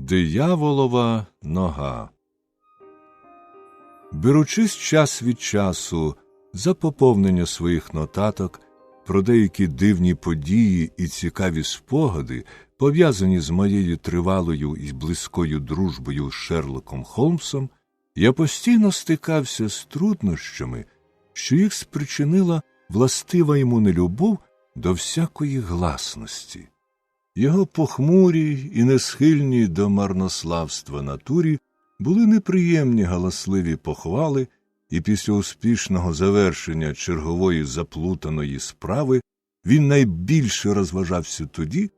Дияволова нога. Беручись час від часу за поповнення своїх нотаток про деякі дивні події і цікаві спогади, пов'язані з моєю тривалою і близькою дружбою з Шерлоком Холмсом, я постійно стикався з труднощами, що їх спричинила властива йому нелюбов до всякої гласності. Його похмурі і несхильні до марнославства натурі були неприємні галасливі похвали, і після успішного завершення чергової заплутаної справи він найбільше розважався тоді,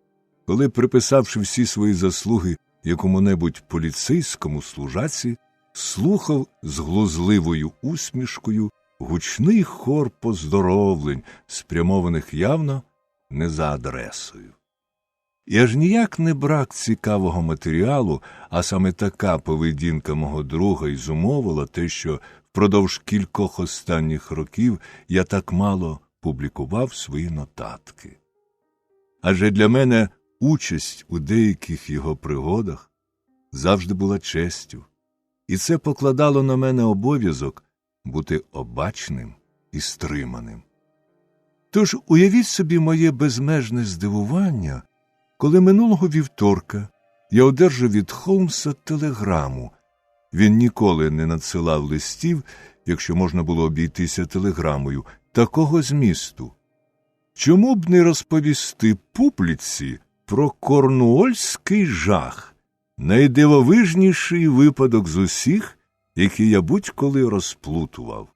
коли, приписавши всі свої заслуги якому-небудь поліцейському служаці, слухав з глузливою усмішкою гучний хор поздоровлень, спрямованих явно не за адресою. І аж ніяк не брак цікавого матеріалу, а саме така поведінка мого друга й зумовила те, що впродовж кількох останніх років я так мало публікував свої нотатки. Адже для мене участь у деяких його пригодах завжди була честю, і це покладало на мене обов'язок бути обачним і стриманим. Тож уявіть собі моє безмежне здивування, коли минулого вівторка я одержав від Холмса телеграму. Він ніколи не надсилав листів, якщо можна було обійтися телеграмою, такого змісту. Чому б не розповісти публіці про корнуольський жах, найдивовижніший випадок з усіх, які я будь-коли розплутував?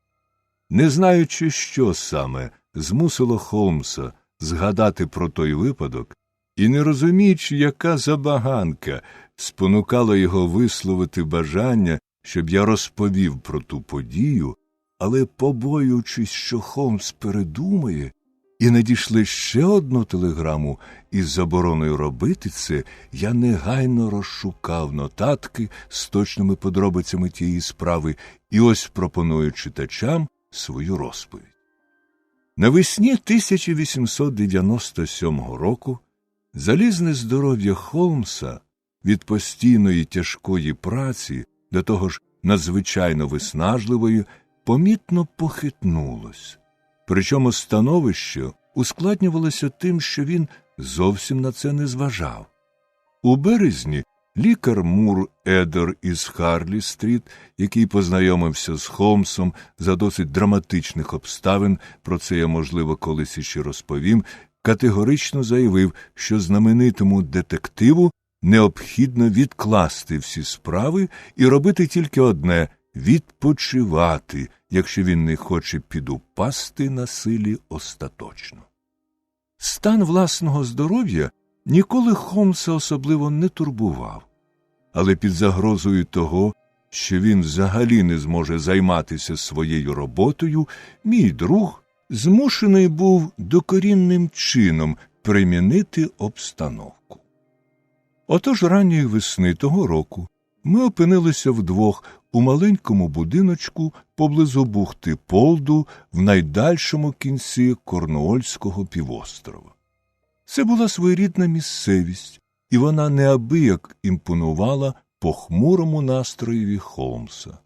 Не знаючи, що саме змусило Холмса згадати про той випадок, і не розуміючи, яка забаганка спонукала його висловити бажання, щоб я розповів про ту подію, але, побоюючись, що Холмс передумає, і надійшли ще одну телеграму із забороною робити це, я негайно розшукав нотатки з точними подробицями тієї справи і ось пропоную читачам свою розповідь. Навесні 1897 року залізне здоров'я Холмса від постійної тяжкої праці, до того ж надзвичайно виснажливої, помітно похитнулось. Причому становище ускладнювалося тим, що він зовсім на це не зважав. У березні лікар Мур Едер із Харлі-стріт, який познайомився з Холмсом за досить драматичних обставин, про це я, можливо, колись іще розповім, категорично заявив, що знаменитому детективу необхідно відкласти всі справи і робити тільки одне – відпочивати, якщо він не хоче підупасти на силі остаточно. Стан власного здоров'я ніколи Холмса особливо не турбував, але під загрозою того, що він взагалі не зможе займатися своєю роботою, мій друг змушений був докорінним чином перемінити обстановку. Отож ранньої весни того року ми опинилися вдвох у маленькому будиночку поблизу бухти Полду в найдальшому кінці Корнуольського півострова. Це була своєрідна місцевість, і вона неабияк імпонувала похмурому настроєві Холмса.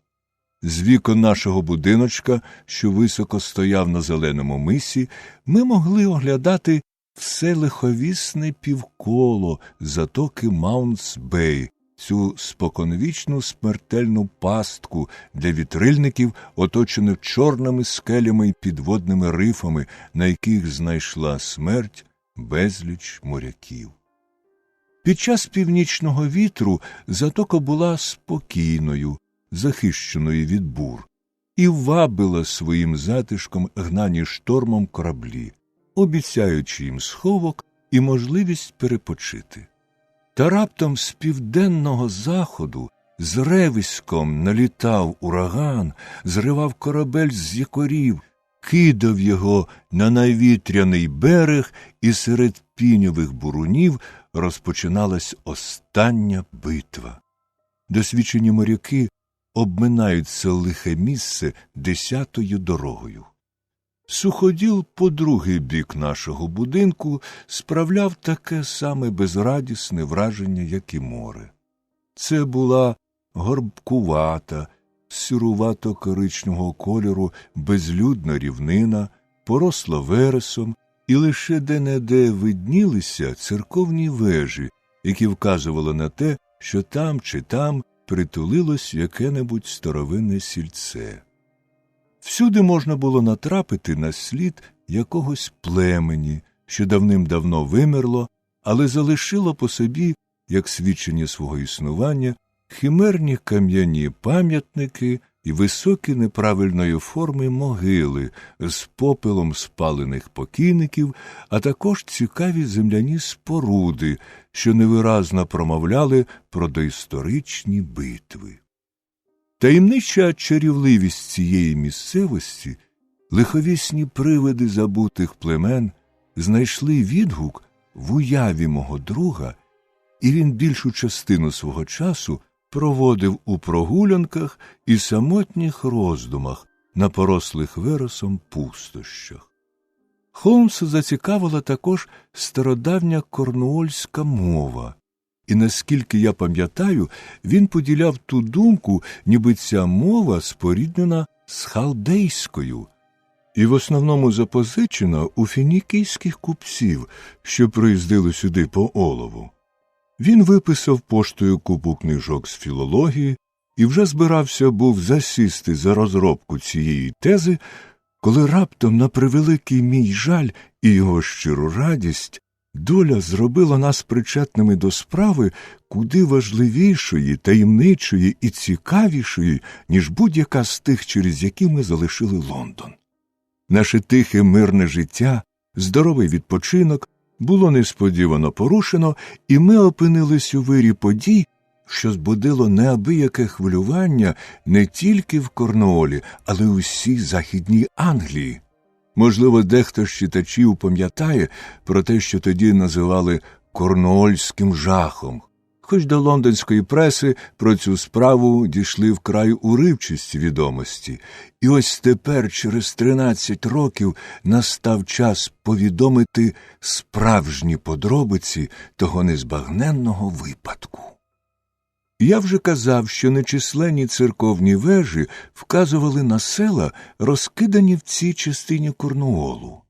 З вікон нашого будиночка, що високо стояв на зеленому мисі, ми могли оглядати все лиховісне півколо затоки Маунтс-Бей, цю споконвічну смертельну пастку для вітрильників, оточену чорними скелями й підводними рифами, на яких знайшла смерть безліч моряків. Під час північного вітру затока була спокійною, захищеною від бур, і вабила своїм затишком гнані штормом кораблі, обіцяючи їм сховок і можливість перепочити. Та раптом з південного заходу з ревиськом налітав ураган, зривав корабель з якорів, кидав його на найвітряний берег, і серед піньових бурунів розпочиналась остання битва. Досвідчені моряки обминають це лихе місце 10-ю дорогою. Суходіл по другий бік нашого будинку справляв таке саме безрадісне враження, як і море. Це була горбкувата, сірувато-коричневого кольору безлюдна рівнина, поросла вересом, і лише де-не-де виднілися церковні вежі, які вказували на те, що там чи там притулилось яке-небудь старовинне сільце. Всюди можна було натрапити на слід якогось племені, що давним-давно вимерло, але залишило по собі, як свідчення свого існування, химерні кам'яні пам'ятники і високі неправильної форми могили з попелом спалених покійників, а також цікаві земляні споруди, що невиразно промовляли про доісторичні битви. Таємнича чарівливість цієї місцевості, лиховісні привиди забутих племен знайшли відгук в уяві мого друга, і він більшу частину свого часу проводив у прогулянках і самотніх роздумах на порослих вересом пустощах. Холмса зацікавила також стародавня корнуольська мова, і, наскільки я пам'ятаю, він поділяв ту думку, ніби ця мова споріднена з халдейською, і в основному запозичена у фінікійських купців, що приїздили сюди по олову. Він виписав поштою купу книжок з філології і вже збирався був засісти за розробку цієї тези, коли раптом, на превеликий мій жаль і його щиру радість, доля зробила нас причетними до справи куди важливішої, таємничої і цікавішої, ніж будь-яка з тих, через які ми залишили Лондон. Наше тихе мирне життя, здоровий відпочинок було несподівано порушено, і ми опинились у вирі подій, що збудило неабияке хвилювання не тільки в Корнуолі, але й у всій Західній Англії. Можливо, дехто з читачів пам'ятає про те, що тоді називали «корнуольським жахом», хоч до лондонської преси про цю справу дійшли вкрай уривчасті відомості. І ось тепер, через 13 років, настав час повідомити справжні подробиці того незбагненного випадку. Я вже казав, що нечисленні церковні вежі вказували на села, розкидані в цій частині Корнуолу.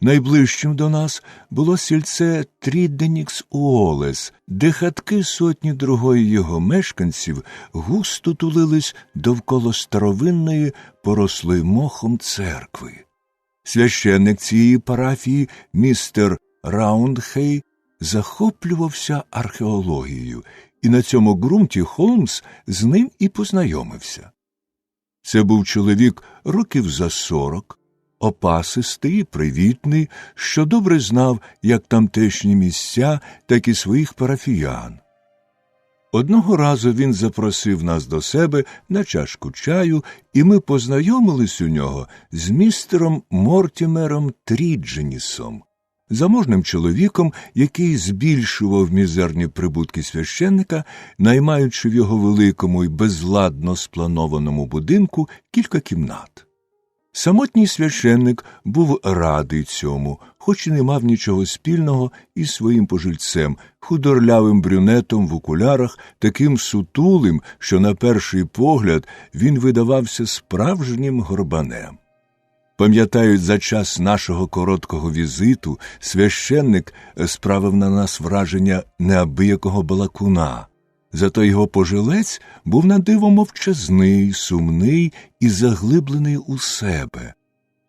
Найближчим до нас було сільце Тріденікс-Уолес, де хатки сотні другої його мешканців густо тулились довкола старовинної, порослої мохом церкви. Священник цієї парафії, містер Раундхей, захоплювався археологією, і на цьому ґрунті Холмс з ним і познайомився. Це був чоловік років за 40, опасистий, привітний, що добре знав як тамтешні місця, так і своїх парафіян. Одного разу він запросив нас до себе на чашку чаю, і ми познайомились у нього з містером Мортімером Трідженісом, заможним чоловіком, який збільшував мізерні прибутки священника, наймаючи в його великому і безладно спланованому будинку кілька кімнат. Самотній священник був радий цьому, хоч і не мав нічого спільного із своїм пожильцем, худорлявим брюнетом в окулярах, таким сутулим, що на перший погляд він видавався справжнім горбанем. Пам'ятаю, за час нашого короткого візиту священник справив на нас враження неабиякого балакуна. Зато його пожилець був надиво мовчазний, сумний і заглиблений у себе.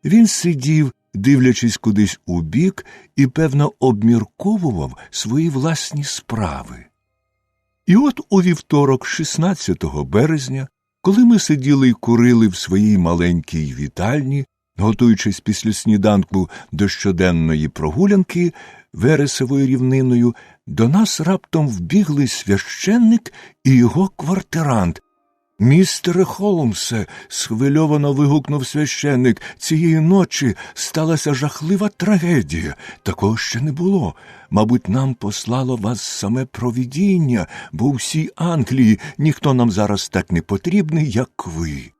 Він сидів, дивлячись кудись убік, і, певно, обмірковував свої власні справи. І от у вівторок, 16 березня, коли ми сиділи й курили в своїй маленькій вітальні, готуючись після сніданку до щоденної прогулянки вересовою рівниною, до нас раптом вбігли священник і його квартирант. «Містере Холмсе!» – схвильовано вигукнув священник. «Цієї ночі сталася жахлива трагедія. Такого ще не було. Мабуть, нам послало вас саме провидіння, бо у всій Англії ніхто нам зараз так не потрібний, як ви».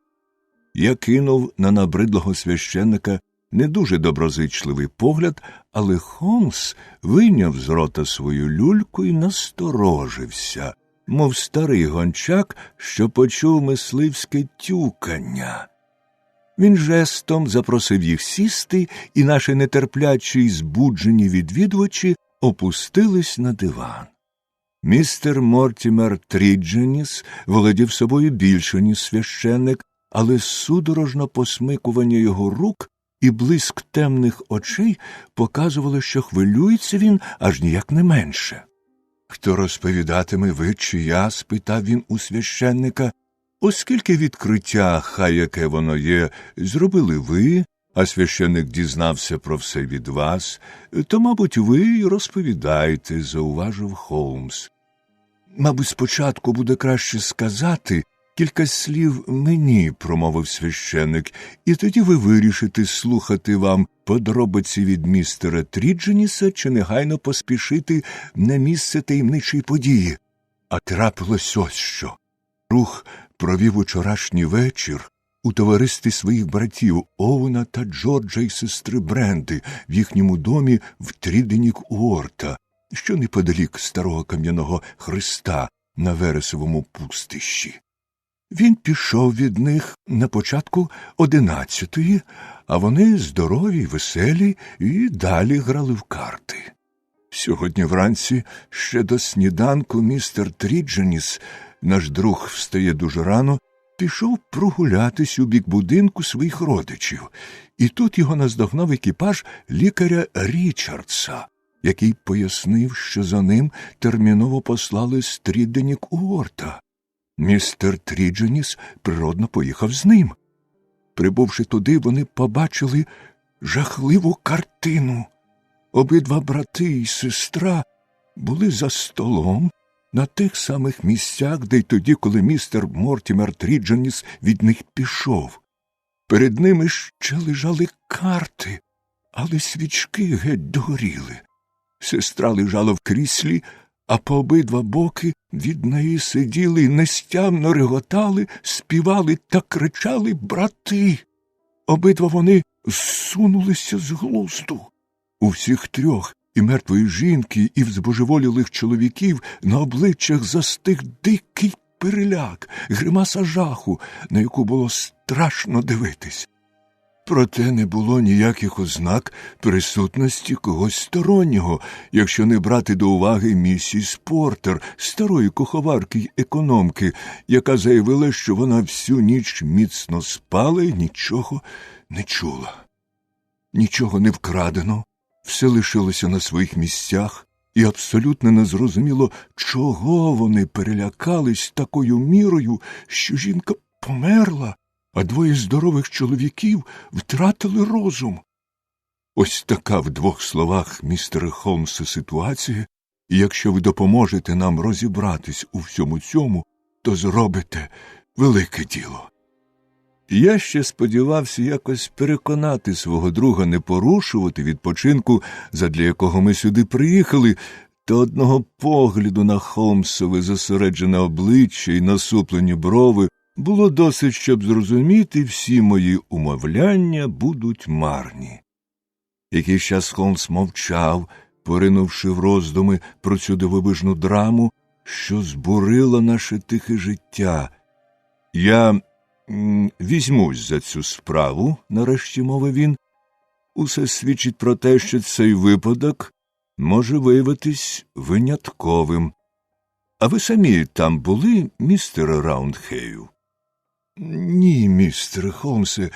Я кинув на набридлого священника не дуже доброзичливий погляд, але Холмс вийняв з рота свою люльку і насторожився. мов старий гончак, що почув мисливське тюкання. Він жестом запросив їх сісти, і наші нетерплячі й збуджені відвідувачі опустились на диван. Містер Мортімер Трідженіс володів собою більше, ніж священник, але судорожно посмикування його рук і блиск темних очей показували, що хвилюється він аж ніяк не менше. «Хто розповідатиме, ви чи я?» – спитав він у священника. «Оскільки відкриття, хай яке воно є, зробили ви, а священник дізнався про все від вас, то, мабуть, ви й розповідаєте», – зауважив Холмс. «Мабуть, спочатку буде краще сказати кілька слів мені», – промовив священник, «і тоді ви вирішите, слухати вам подробиці від містера Трідженіса чи негайно поспішити на місце таємничої події. А трапилось ось що. Рух провів учорашній вечір у товаристві своїх братів Оуена та Джорджа і сестри Бренди в їхньому домі в Тріденік-Уорта, що неподалік старого кам'яного хреста на Вересовому пустищі. Він пішов від них на початку 11-ї, а вони здорові й веселі і далі грали в карти. Сьогодні вранці ще до сніданку містер Трідженіс, наш друг встає дуже рано, пішов прогулятись у бік будинку своїх родичів, і тут його наздогнав екіпаж лікаря Річардса, який пояснив, що за ним терміново послали з Тріденік-Уорта. Містер Трідженіс природно поїхав з ним. Прибувши туди, вони побачили жахливу картину. Обидва брати і сестра були за столом на тих самих місцях, де й тоді, коли містер Мортімер Трідженіс від них пішов. Перед ними ще лежали карти, але свічки геть догоріли. Сестра лежала в кріслі, а по обидва боки від неї сиділи й нестямно реготали, співали та кричали брати. Обидва вони зсунулися з глузду. У всіх трьох, і мертвої жінки, і в збожеволілих чоловіків, на обличчях застиг дикий переляк, гримаса жаху, на яку було страшно дивитись. Проте не було ніяких ознак присутності когось стороннього, якщо не брати до уваги місіс Портер, старої куховарки й економки, яка заявила, що вона всю ніч міцно спала і нічого не чула. Нічого не вкрадено, все лишилося на своїх місцях, і абсолютно незрозуміло, чого вони перелякались такою мірою, що жінка померла, а двоє здорових чоловіків втратили розум. Ось така в двох словах, містере Холмсе, ситуація, і якщо ви допоможете нам розібратись у всьому цьому, то зробите велике діло. Я ще сподівався якось переконати свого друга не порушувати відпочинку, задля якого ми сюди приїхали, та одного погляду на Холмсове зосереджене обличчя і насуплені брови було досить, щоб зрозуміти, всі мої умовляння будуть марні. Якийсь час Холмс мовчав, поринувши в роздуми про цю дивовижну драму, що збурила наше тихе життя. «Я візьмусь за цю справу», – нарешті мовив він. «Усе свідчить про те, що цей випадок може виявитись винятковим. А ви самі там були, містере Раундхейл?» «Ні, містере Холмсе,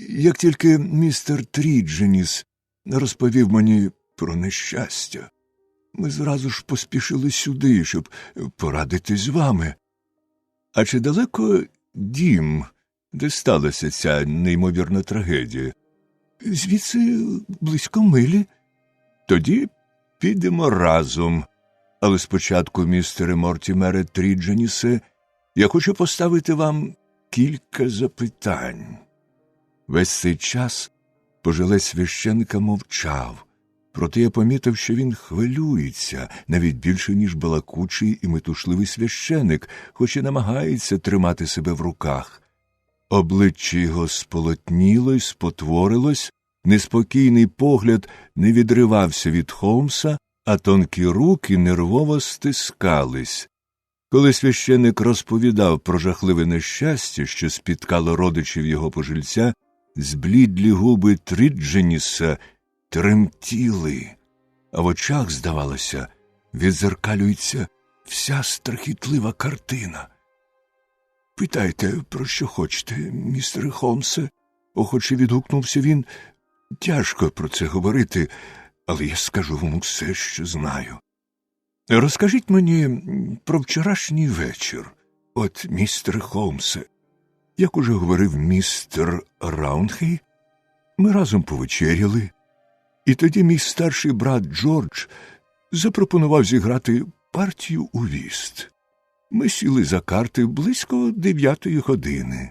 як тільки містер Трідженіс розповів мені про нещастя, ми зразу ж поспішили сюди, щоб порадитись з вами. А чи далеко дім, де сталася ця неймовірна трагедія?» «Звідси близько милі». «Тоді підемо разом. Але спочатку, містере Мортімере Трідженісе, я хочу поставити вам кілька запитань». Весь цей час пожилець священика мовчав, проте я помітив, що він хвилюється, навіть більше, ніж балакучий і метушливий священик, хоч і намагається тримати себе в руках. Обличчя його сполотніло й спотворилось, неспокійний погляд не відривався від Холмса, а тонкі руки нервово стискались. Коли священик розповідав про жахливе нещастя, що спіткало родичів його пожильця, зблідлі губи Трідженіса тремтіли, а в очах, здавалося, відзеркалюється вся страхітлива картина. «Питайте, про що хочете, містере Холмсе?» – охоче відгукнувся він. «Тяжко про це говорити, але я скажу вам усе, що знаю. Розкажіть мені про вчорашній вечір. От, містере Холмсе, як уже говорив містер Раунхей, ми разом повечеряли, і тоді мій старший брат Джордж запропонував зіграти партію у віст. Ми сіли за карти близько 9-ї години.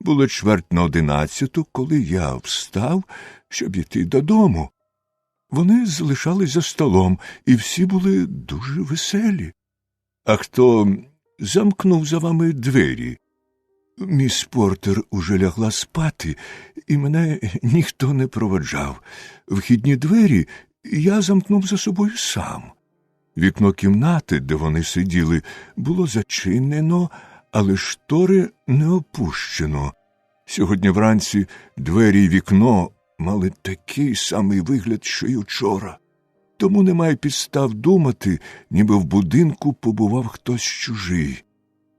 Було 10:45, коли я встав, щоб іти додому. Вони залишались за столом, і всі були дуже веселі. А хто замкнув за вами двері? Міс Портер уже лягла спати, і мене ніхто не проводжав. Вхідні двері я замкнув за собою сам. Вікно кімнати, де вони сиділи, було зачинено, але штори не опущено. Сьогодні вранці двері й вікно мали такий самий вигляд, що й учора. Тому немає підстав думати, ніби в будинку побував хтось чужий.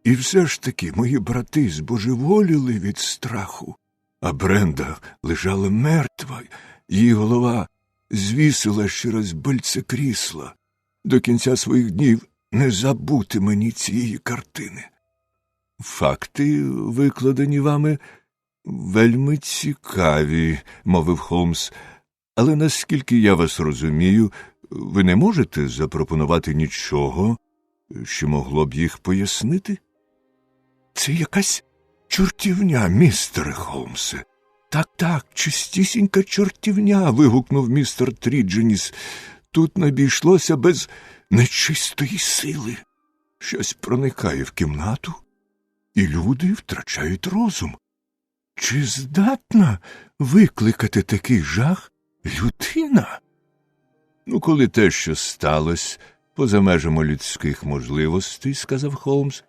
І все ж таки мої брати збожеволіли від страху, а Бренда лежала мертва, її голова звісила через бильце крісла. До кінця своїх днів не забути мені цієї картини. Факти, викладені вами, вельми цікаві, мовив Холмс, але наскільки я вас розумію, ви не можете запропонувати нічого, що могло б їх пояснити? Це якась чортівня, містере Холмсе. Так, чистісінька чортівня, вигукнув містер Трідженіс. Тут не обійшлося без нечистої сили. Щось проникає в кімнату, і люди втрачають розум. Чи здатна викликати такий жах людина? Коли те, що сталося, поза межами людських можливостей, сказав Холмс,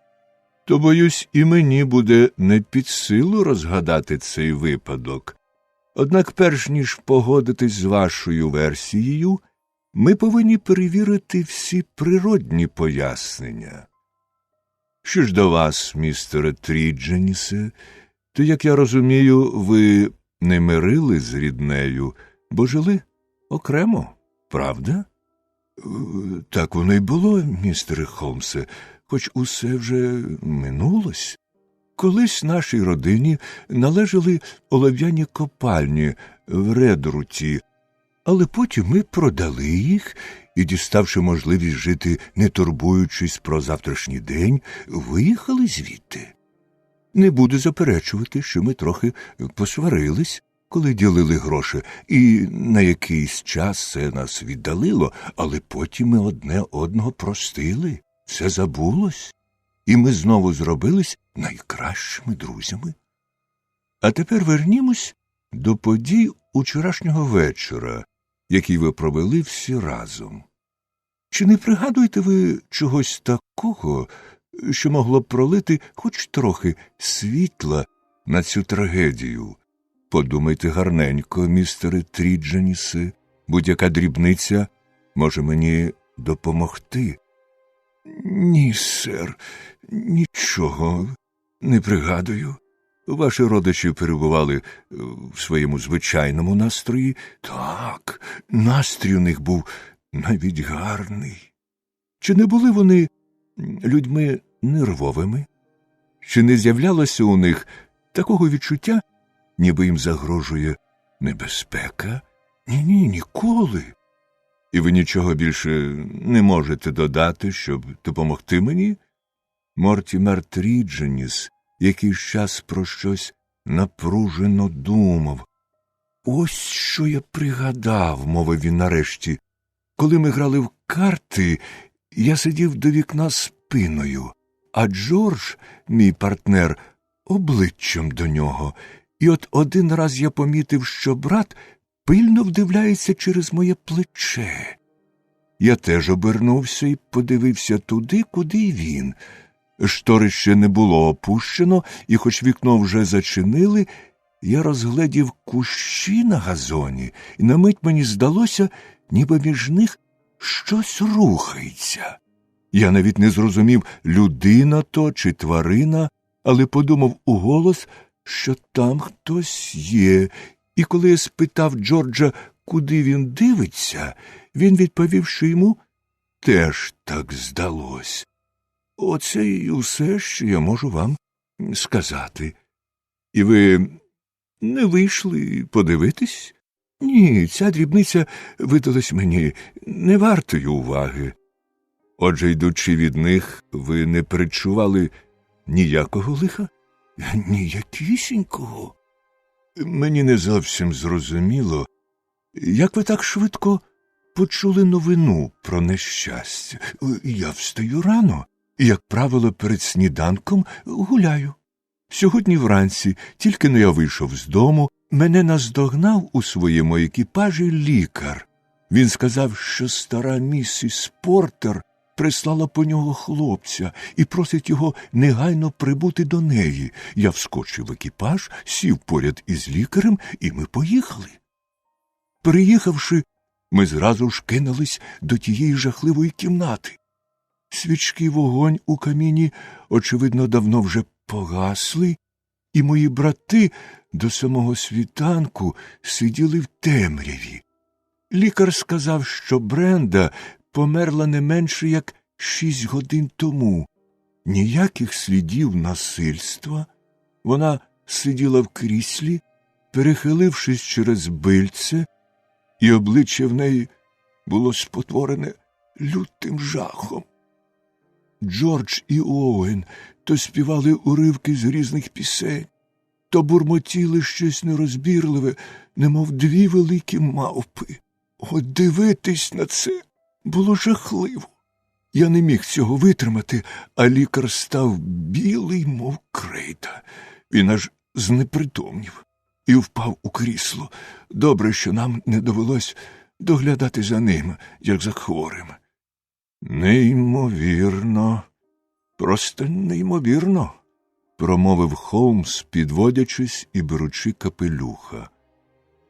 то, боюсь, і мені буде не під силу розгадати цей випадок. Однак, перш ніж погодитись з вашою версією, ми повинні перевірити всі природні пояснення. Що ж до вас, містере Трідженісе, то, як я розумію, ви не мирили з ріднею, бо жили окремо, правда? Так воно й було, містере Холмсе, хоч усе вже минулось. Колись нашій родині належали олов'яні копальні в Редруті, але потім ми продали їх і, діставши можливість жити, не турбуючись про завтрашній день, виїхали звідти. Не буду заперечувати, що ми трохи посварились, коли ділили гроші, і на якийсь час це нас віддалило, але потім ми одне одного простили, все забулось, і ми знову зробились найкращими друзями. А тепер вернімось до подій учорашнього вечора, які ви провели всі разом. Чи не пригадуєте ви чогось такого, що могло б пролити хоч трохи світла на цю трагедію? Подумайте гарненько, містере Трідженісе, будь-яка дрібниця може мені допомогти. Ні, сер, нічого не пригадую. Ваші родичі перебували в своєму звичайному настрої. Так, настрій у них був навіть гарний. Чи не були вони людьми нервовими? Чи не з'являлося у них такого відчуття, ніби їм загрожує небезпека? Ні, ніколи. І ви нічого більше не можете додати, щоб допомогти мені? Мортімер Трідженіс якийсь час про щось напружено думав. «Ось що я пригадав», – мовив він нарешті. «Коли ми грали в карти, я сидів до вікна спиною, а Джордж, мій партнер, обличчям до нього. І от один раз я помітив, що брат пильно вдивляється через моє плече. Я теж обернувся і подивився туди, куди й він. Штори ще не було опущено, і хоч вікно вже зачинили, я розгледів кущі на газоні, і на мить мені здалося, ніби між них щось рухається. Я навіть не зрозумів, людина то чи тварина, але подумав уголос, що там хтось є. І коли я спитав Джорджа, куди він дивиться, він відповів, що йому теж так здалось. Оце і усе, що я можу вам сказати. І ви не вийшли подивитись? Ні, ця дрібниця видалась мені не вартою уваги. Отже, йдучи від них, ви не перечували ніякого лиха? Ніякісінького. Мені не зовсім зрозуміло, як ви так швидко почули новину про нещастя. Я встаю рано, і, як правило, перед сніданком гуляю. Сьогодні вранці, тільки но я вийшов з дому, мене наздогнав у своєму екіпажі лікар. Він сказав, що стара місіс Портер прислала по нього хлопця і просить його негайно прибути до неї. Я вскочив в екіпаж, сів поряд із лікарем, і ми поїхали. Приїхавши, ми зразу ж кинулись до тієї жахливої кімнати. Свічки й вогонь у каміні, очевидно, давно вже погасли, і мої брати до самого світанку сиділи в темряві. Лікар сказав, що Бренда померла не менше, як 6 годин тому. Ніяких слідів насильства. Вона сиділа в кріслі, перехилившись через бильце, і обличчя в неї було спотворене лютим жахом. Джордж і Оуен то співали уривки з різних пісень, то бурмотіли щось нерозбірливе, немов 2 великі мавпи. От дивитись на це було жахливо. Я не міг цього витримати, а лікар став білий, мов крейда. Він аж знепритомнів і впав у крісло. Добре, що нам не довелось доглядати за ним, як за хворим. Неймовірно, просто неймовірно, промовив Холмс, підводячись і беручи капелюха.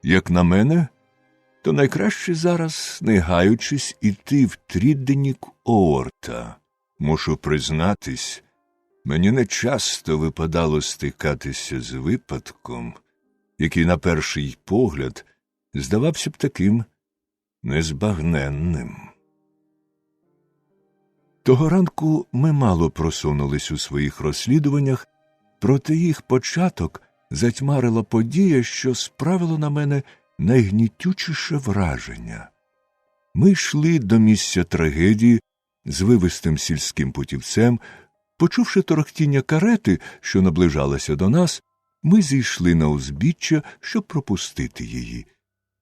Як на мене, то найкраще зараз, не гаючись, іти в Трідденік Оорта. Мушу признатись, мені не часто випадало стикатися з випадком, який на перший погляд здавався б таким незбагненним. Того ранку ми мало просунулись у своїх розслідуваннях, проте їх початок затьмарила подія, що справила на мене найгнітючіше враження. Ми йшли до місця трагедії з вивистим сільським путівцем. Почувши торохтіння карети, що наближалася до нас, ми зійшли на узбіччя, щоб пропустити її.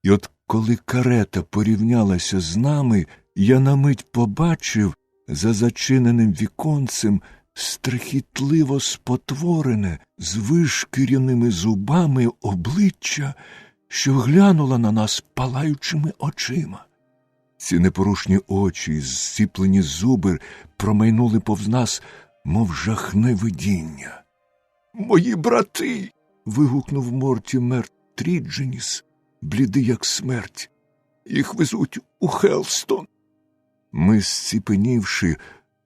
І от коли карета порівнялася з нами, я на мить побачив за зачиненим віконцем страхітливо спотворене, з вишкіряними зубами обличчя, що глянула на нас палаючими очима. Ці непорушні очі й зціплені зуби промайнули повз нас, мов жахне видіння. «Мої брати!» – вигукнув Мортімер Трідженіс, блідий як смерть. «Їх везуть у Хелстон». Ми, зціпенівши,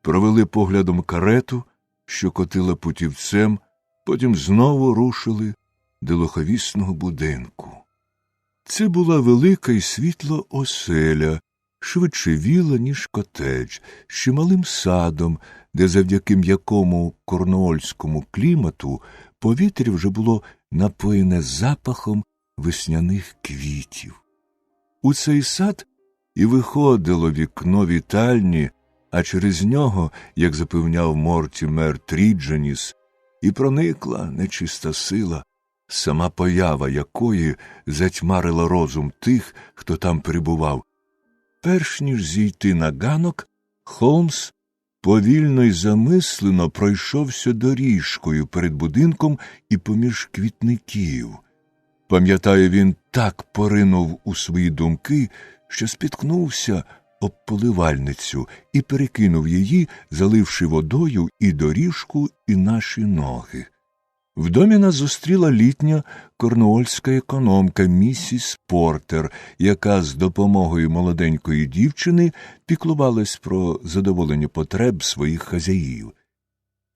провели поглядом карету, що котила путівцем, потім знову рушили до лиховісного будинку. Це була велика і світла оселя, швидше віла, ніж котедж, з чималим садом, де завдяки м'якому корнуольському клімату повітря вже було напоєне запахом весняних квітів. У цей сад і виходило вікно вітальні, а через нього, як запевняв Мортімер Трідженіс, і проникла нечиста сила, сама поява якої затьмарила розум тих, хто там перебував. Перш ніж зійти на ганок, Холмс повільно й замислено пройшовся доріжкою перед будинком і поміж квітників. Пам'ятаю, він так поринув у свої думки, що спіткнувся об поливальницю і перекинув її, заливши водою і доріжку, і наші ноги. В домі нас зустріла літня корнуольська економка місіс Портер, яка з допомогою молоденької дівчини піклувалась про задоволення потреб своїх хазяїв.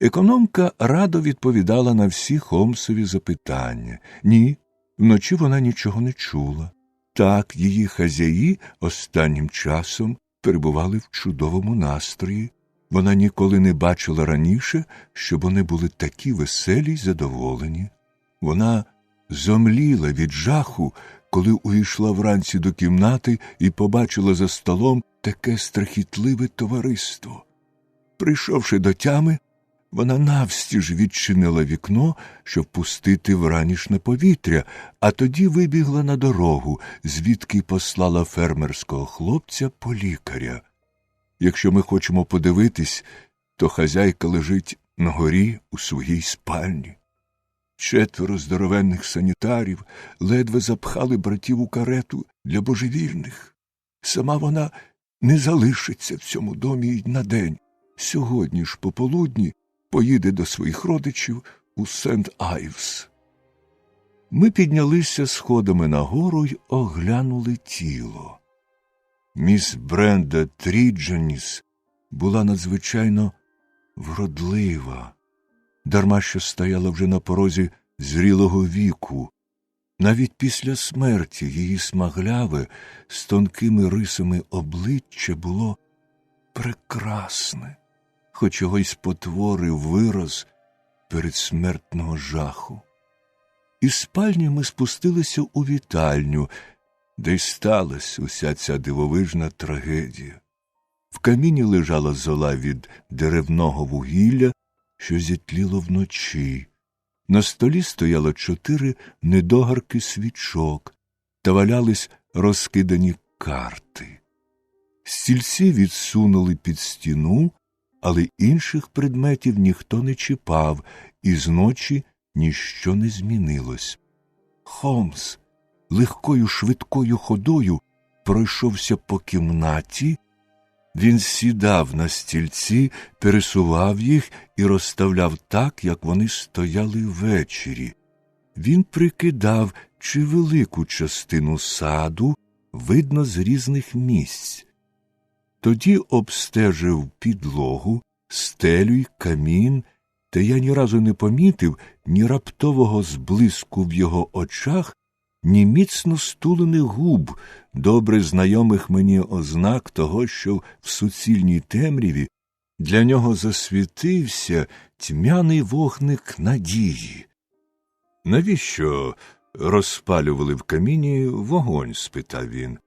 Економка радо відповідала на всі Холмсові запитання. Ні, вночі вона нічого не чула. Так, її хазяї останнім часом перебували в чудовому настрої. Вона ніколи не бачила раніше, щоб вони були такі веселі й задоволені. Вона зомліла від жаху, коли увійшла вранці до кімнати і побачила за столом таке страхітливе товариство. Прийшовши до тями, вона навстіж відчинила вікно, щоб пустити вранішне повітря, а тоді вибігла на дорогу, звідки послала фермерського хлопця по лікаря. Якщо ми хочемо подивитись, то хазяйка лежить на горі у своїй спальні. 4 здоровенних санітарів ледве запхали братів у карету для божевільних. Сама вона не залишиться в цьому домі й на день. Сьогодні ж пополудні поїде до своїх родичів у Сент-Айвс. Ми піднялися сходами нагору й оглянули тіло. Міс Бренда Трідженіс була надзвичайно вродлива, дарма що стояла вже на порозі зрілого віку. Навіть після смерті її смагляве, з тонкими рисами обличчя було прекрасне, хоч його й спотворив вираз передсмертного жаху. Із спальні ми спустилися у вітальню, де й сталася уся ця дивовижна трагедія. В каміні лежала зола від деревного вугілля, що зітліло вночі. На столі стояло 4 недогарки свічок та валялись розкидані карти. Стільці відсунули під стіну, але інших предметів ніхто не чіпав, і зночі ніщо не змінилось. Холмс легкою швидкою ходою пройшовся по кімнаті. Він сідав на стільці, пересував їх і розставляв так, як вони стояли ввечері. Він прикидав, чи велику частину саду видно з різних місць. Тоді обстежив підлогу, стелю й камін, та я ні разу не помітив ні раптового зблиску в його очах, ні міцно стулених губ, добре знайомих мені ознак того, що в суцільній темряві для нього засвітився тьмяний вогник надії. «Навіщо розпалювали в каміні вогонь?» – спитав він.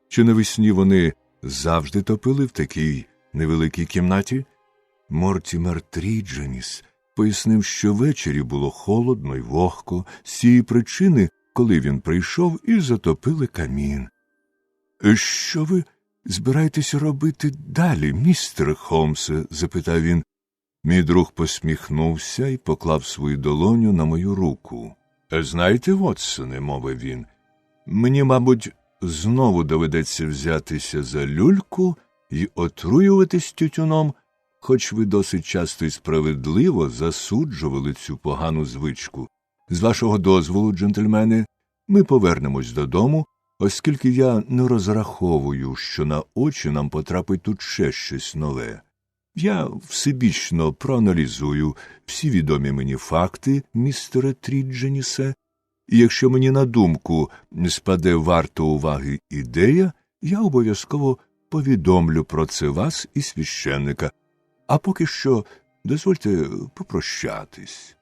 «Чи навесні вони завжди топили в такій невеликій кімнаті?» Мортімер Трідженіс пояснив, що ввечері було холодно й вогко, з цієї причини, коли він прийшов, і затопили камін. «Що ви збираєтеся робити далі, містере Холмсе?» – запитав він. Мій друг посміхнувся і поклав свою долоню на мою руку. «Знаєте, Вотсоне», – мовив він, – «мені, мабуть, знову доведеться взятися за люльку і отруюватись тютюном, хоч ви досить часто і справедливо засуджували цю погану звичку. З вашого дозволу, джентльмени, ми повернемось додому, оскільки я не розраховую, що на очі нам потрапить тут ще щось нове. Я всебічно проаналізую всі відомі мені факти, містере Трідженісе, і якщо мені на думку спаде варта уваги ідея, я обов'язково повідомлю про це вас і священника. А поки що дозвольте попрощатись».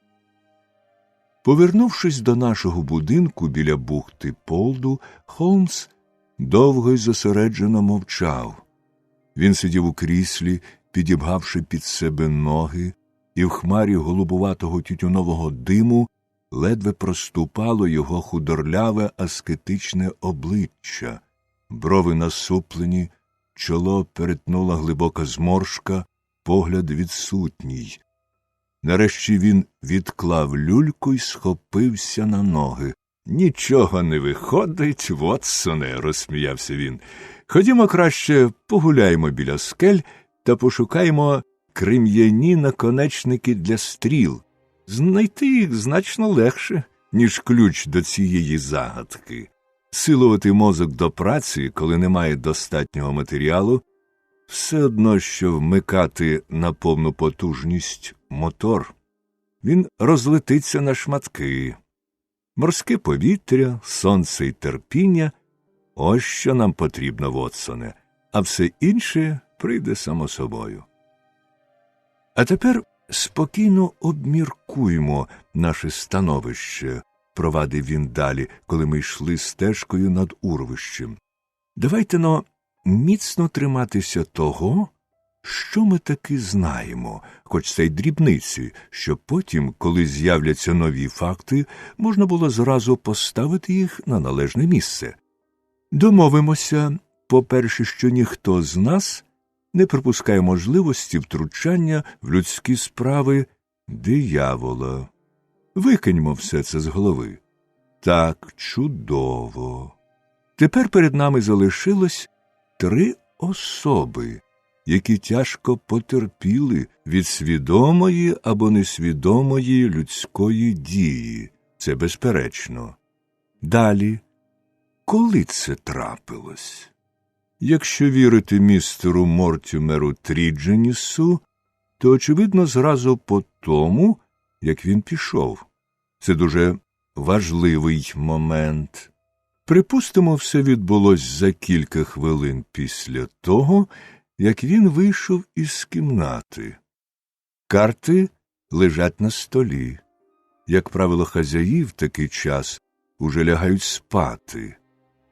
Повернувшись до нашого будинку біля бухти Полду, Холмс довго й зосереджено мовчав. Він сидів у кріслі, підібгавши під себе ноги, і в хмарі голубуватого тютюнового диму ледве проступало його худорляве аскетичне обличчя. Брови насуплені, чоло перетнула глибока зморшка, погляд відсутній. Нарешті він відклав люльку й схопився на ноги. Нічого не виходить, Вотсоне, розсміявся він. Ходімо краще погуляємо біля скель та пошукаємо крем'яні наконечники для стріл. Знайти їх значно легше, ніж ключ до цієї загадки. Силувати мозок до праці, коли немає достатнього матеріалу, все одно, що вмикати на повну потужність мотор. Він розлетиться на шматки. Морське повітря, сонце й терпіння – ось що нам потрібно, Вотсоне, а все інше прийде само собою. А тепер спокійно обміркуймо наше становище, провадив він далі, коли ми йшли стежкою над урвищем. Давайте-но міцно триматися того, що ми таки знаємо, хоч це й дрібниці, щоб потім, коли з'являться нові факти, можна було зразу поставити їх на належне місце. Домовимося, по-перше, що ніхто з нас не припускає можливості втручання в людські справи диявола. Викиньмо все це з голови. Так, чудово. Тепер перед нами залишилось 3 особи, які тяжко потерпіли від свідомої або несвідомої людської дії. Це безперечно. Далі, коли це трапилось? Якщо вірити містеру Мортімеру Трідженісу, то, очевидно, зразу по тому, як він пішов. Це дуже важливий момент. Припустимо, все відбулось за кілька хвилин після того, як він вийшов із кімнати. Карти лежать на столі. Як правило, хазяї в такий час уже лягають спати,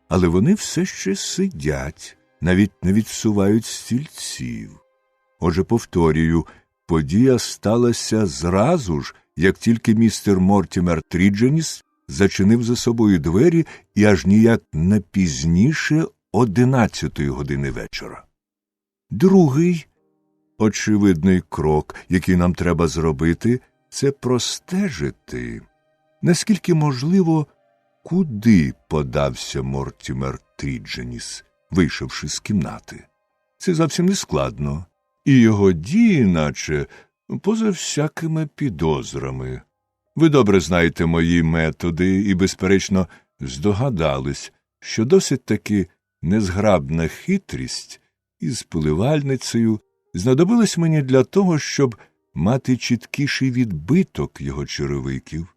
але вони все ще сидять, навіть не відсувають стільців. Отже, повторюю, подія сталася зразу ж, як тільки містер Мортімер Трідженіс зачинив за собою двері і аж ніяк не пізніше 11-ї години вечора. Другий, очевидний крок, який нам треба зробити, це простежити, наскільки можливо, куди подався Мортімер Трідженіс, вийшовши з кімнати. Це зовсім не складно. І його дії, наче, поза всякими підозрами. Ви добре знаєте мої методи і, безперечно, здогадались, що досить таки незграбна хитрість із поливальницею знадобилась мені для того, щоб мати чіткіший відбиток його черевиків.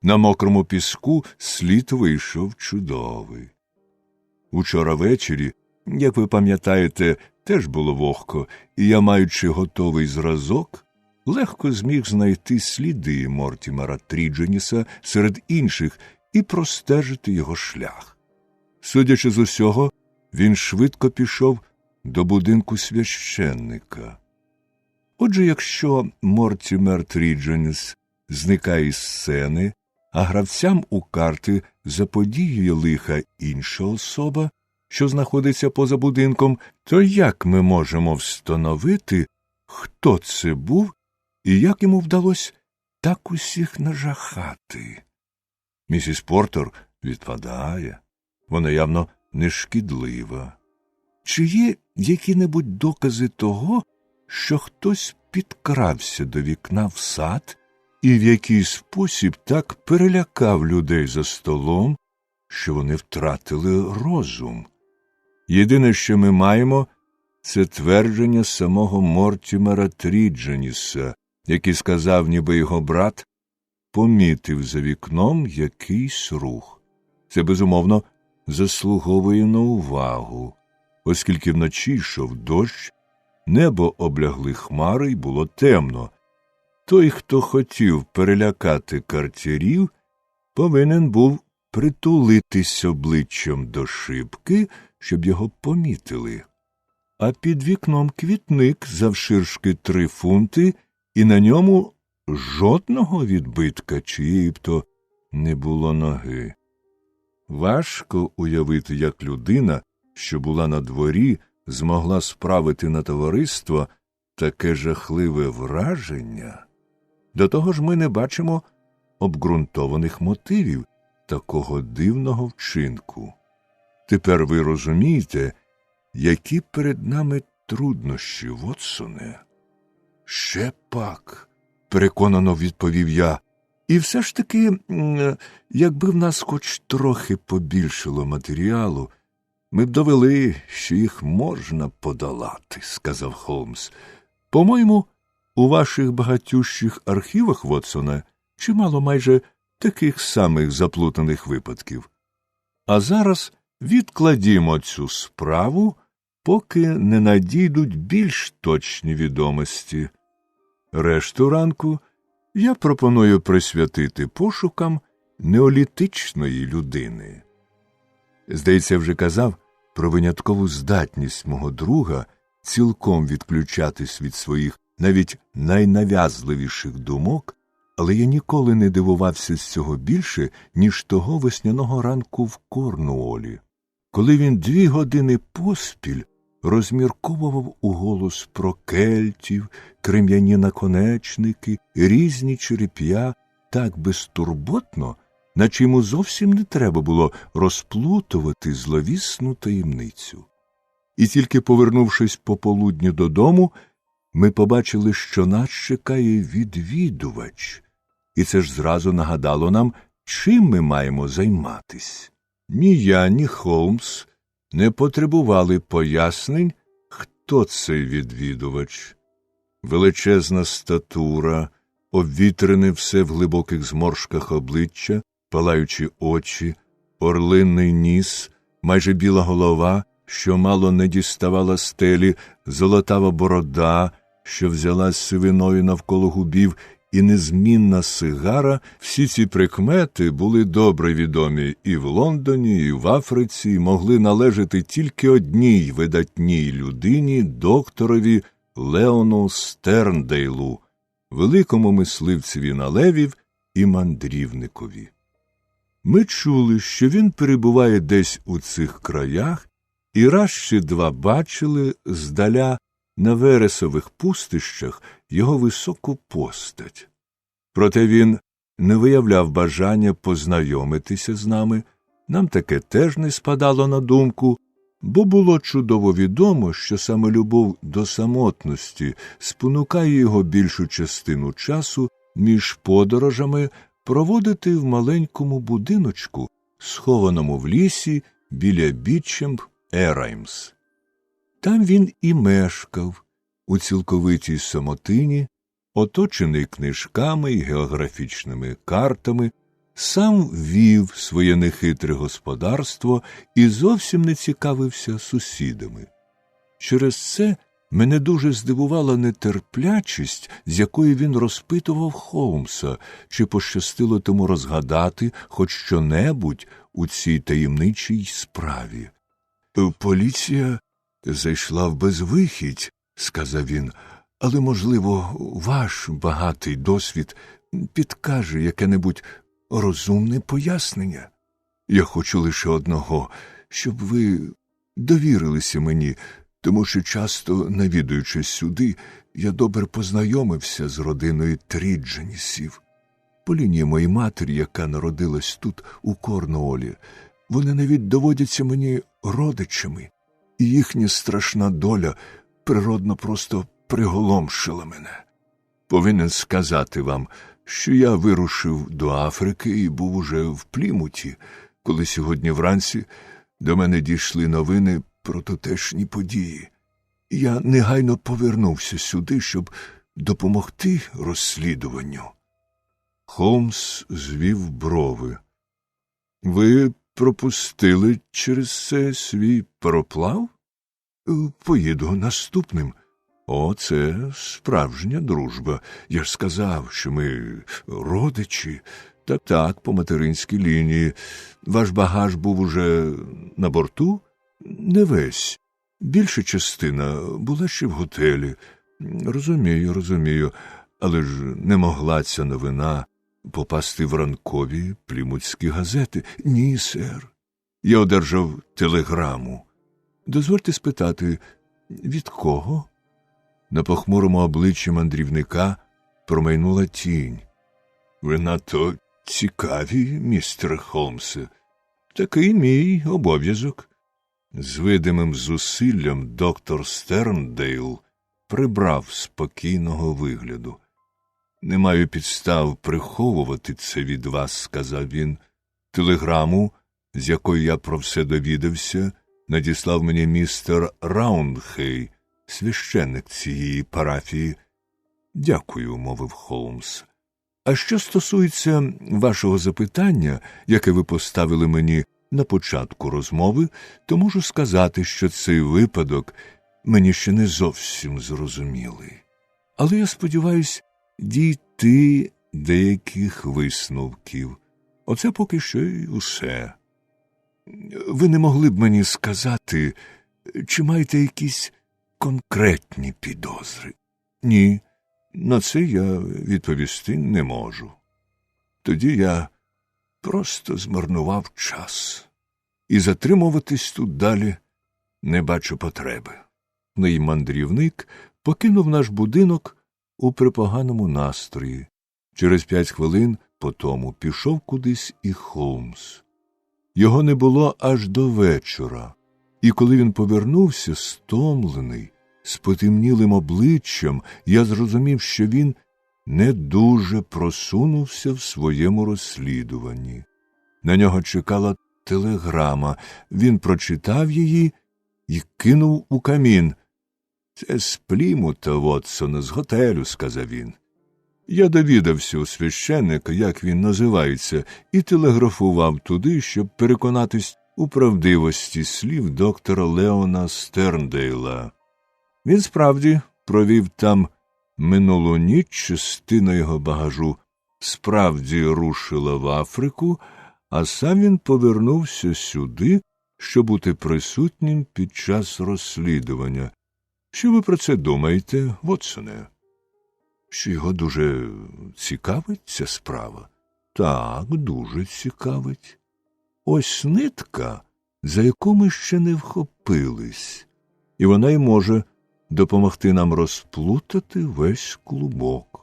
На мокрому піску слід вийшов чудовий. Учора ввечері, як ви пам'ятаєте, теж було вогко, і я, маючи готовий зразок, легко зміг знайти сліди Мортімера Трідженіса серед інших і простежити його шлях. Судячи з усього, він швидко пішов до будинку священника. Отже, якщо Мортімер Трідженіс зникає із сцени, а гравцям у карти заподіює лиха інша особа, що знаходиться поза будинком, то як ми можемо встановити, хто це був і як йому вдалося так усіх нажахати? Місіс Портер відпадає. Вона явно нешкідлива. Чи є які-небудь докази того, що хтось підкрався до вікна в сад і в якийсь спосіб так перелякав людей за столом, що вони втратили розум? Єдине, що ми маємо, це твердження самого Мортімера Трідженіса, який сказав, ніби його брат помітив за вікном якийсь рух. Це, безумовно, заслуговує на увагу, оскільки вночі йшов дощ, небо облягли хмари й було темно. Той, хто хотів перелякати картярів, повинен був притулитись обличчям до шибки, щоб його помітили. А під вікном квітник завширшки 3 фунти, і на ньому жодного відбитка чиєї б то не було ноги. Важко уявити, як людина, що була на дворі, змогла справити на товариство таке жахливе враження. До того ж ми не бачимо обґрунтованих мотивів, такого дивного вчинку. Тепер ви розумієте, які перед нами труднощі, Вотсоне? Ще пак, переконано відповів я. І все ж таки, якби в нас хоч трохи побільшало матеріалу, ми б довели, що їх можна подолати, сказав Холмс. По-моєму, у ваших багатющих архівах, Вотсоне, чимало майже таких самих заплутаних випадків. А зараз відкладімо цю справу, поки не надійдуть більш точні відомості. Решту ранку я пропоную присвятити пошукам неолітичної людини. Здається, я вже казав про виняткову здатність мого друга цілком відключатись від своїх навіть найнав'язливіших думок, але я ніколи не дивувався з цього більше, ніж того весняного ранку в Корнуолі, коли він 2 години поспіль розмірковував уголос про кельтів, крем'яні наконечники, різні череп'я так безтурботно, наче йому зовсім не треба було розплутувати зловісну таємницю. І тільки повернувшись пополудню додому, ми побачили, що нас чекає відвідувач. І це ж зразу нагадало нам, чим ми маємо займатись. Ні я, ні Холмс не потребували пояснень, хто цей відвідувач. Величезна статура, обвітрене все в глибоких зморшках обличчя, палаючі очі, орлинний ніс, майже біла голова, що мало не діставала стелі, золотава борода, що взялась сивиною навколо губів, і незмінна сигара – всі ці прикмети були добре відомі і в Лондоні, і в Африці, і могли належати тільки одній видатній людині, докторові Леону Стерндейлу, великому мисливцеві на левів і мандрівникові. Ми чули, що він перебуває десь у цих краях, і раз чи два бачили здаля на вересових пустищах його високу постать. Проте він не виявляв бажання познайомитися з нами, нам таке теж не спадало на думку, бо було чудово відомо, що саме любов до самотності спонукає його більшу частину часу між подорожами проводити в маленькому будиночку, схованому в лісі біля Бітчемп Ераймс. Там він і мешкав, у цілковитій самотині, оточений книжками і географічними картами, сам вів своє нехитре господарство і зовсім не цікавився сусідами. Через це мене дуже здивувала нетерплячість, з якою він розпитував Холмса, чи пощастило тому розгадати хоч що-небудь у цій таємничій справі. «Поліція зайшла в безвихідь», – сказав він, – «але, можливо, ваш багатий досвід підкаже яке-небудь розумне пояснення. Я хочу лише одного, щоб ви довірилися мені, тому що часто, навідуючись сюди, я добре познайомився з родиною Трідженісів. По лінії моєї матері, яка народилась тут, у Корнуолі, вони навіть доводяться мені родичами, і їхня страшна доля природно просто приголомшила мене. Повинен сказати вам, що я вирушив до Африки і був уже в Плімуті, коли сьогодні вранці до мене дійшли новини про тутешні події. Я негайно повернувся сюди, щоб допомогти розслідуванню». Холмс звів брови. «Ви пропустили через це свій пароплав?» «Поїду наступним». «О, це справжня дружба. Я ж сказав, що ми родичі». «Так, по материнській лінії. Ваш багаж був уже на борту?» «Не весь. Більша частина була ще в готелі». Розумію. Але ж не могла ця новина попасти в ранкові плімутські газети?» «Ні, сер. Я одержав телеграму». «Дозвольте спитати, від кого?» На похмурому обличчі мандрівника промайнула тінь. «Ви надто Цікаві, містере Холмсе. Такий мій обов'язок. З видимим зусиллям доктор Стерндейл прибрав спокійного вигляду. «Не маю підстав приховувати це від вас», – сказав він. «Телеграму, з якою я про все довідався, надіслав мені містер Раундхей, священник цієї парафії». «Дякую», – мовив Холмс. «А що стосується вашого запитання, яке ви поставили мені на початку розмови, то можу сказати, що цей випадок мені ще не зовсім зрозумілий. Але я сподіваюся дійти деяких висновків. Оце поки що й усе. Ви не могли б мені сказати, чи маєте якісь конкретні підозри?» «Ні, на це я відповісти не можу. Тоді я просто змарнував час. І затримуватись тут далі не бачу потреби». Мій мандрівник покинув наш будинок у припоганому настрої. Через 5 хвилин потому пішов кудись і Холмс. Його не було аж до вечора, і коли він повернувся, стомлений, з потемнілим обличчям, я зрозумів, що він не дуже просунувся в своєму розслідуванні. На нього чекала телеграма. Він прочитав її і кинув у камін. «Це з Плімута, Вотсона, з готелю», – сказав він. Я довідався у священника, як він називається, і телеграфував туди, щоб переконатись у правдивості слів доктора Леона Стерндейла. Він справді провів там минулу ніч, частина його багажу справді рушила в Африку, а сам він повернувся сюди, щоб бути присутнім під час розслідування. Що ви про це думаєте, Вотсоне? Що його дуже цікавить ця справа? Так, дуже цікавить. Ось нитка, за яку ми ще не вхопились, і вона й може допомогти нам розплутати весь клубок.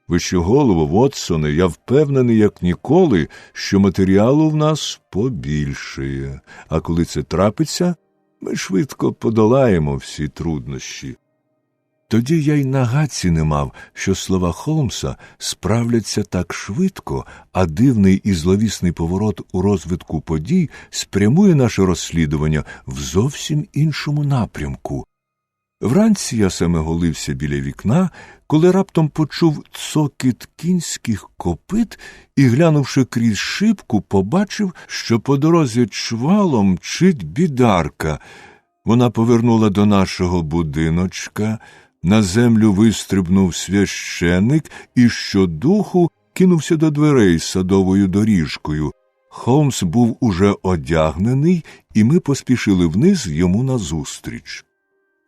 Вище голову, Вотсоне, я впевнений, як ніколи, що матеріалу в нас побільшає, а коли це трапиться, ми швидко подолаємо всі труднощі. Тоді я й на гадці не мав, що слова Холмса справляться так швидко, а дивний і зловісний поворот у розвитку подій спрямує наше розслідування в зовсім іншому напрямку. Вранці я саме голився біля вікна, коли раптом почув цокіт кінських копит і, глянувши крізь шибку, побачив, що по дорозі чвалом мчить бідарка. Вона повернула до нашого будиночка, на землю вистрибнув священик і щодуху кинувся до дверей садовою доріжкою. Холмс був уже одягнений, і ми поспішили вниз йому назустріч.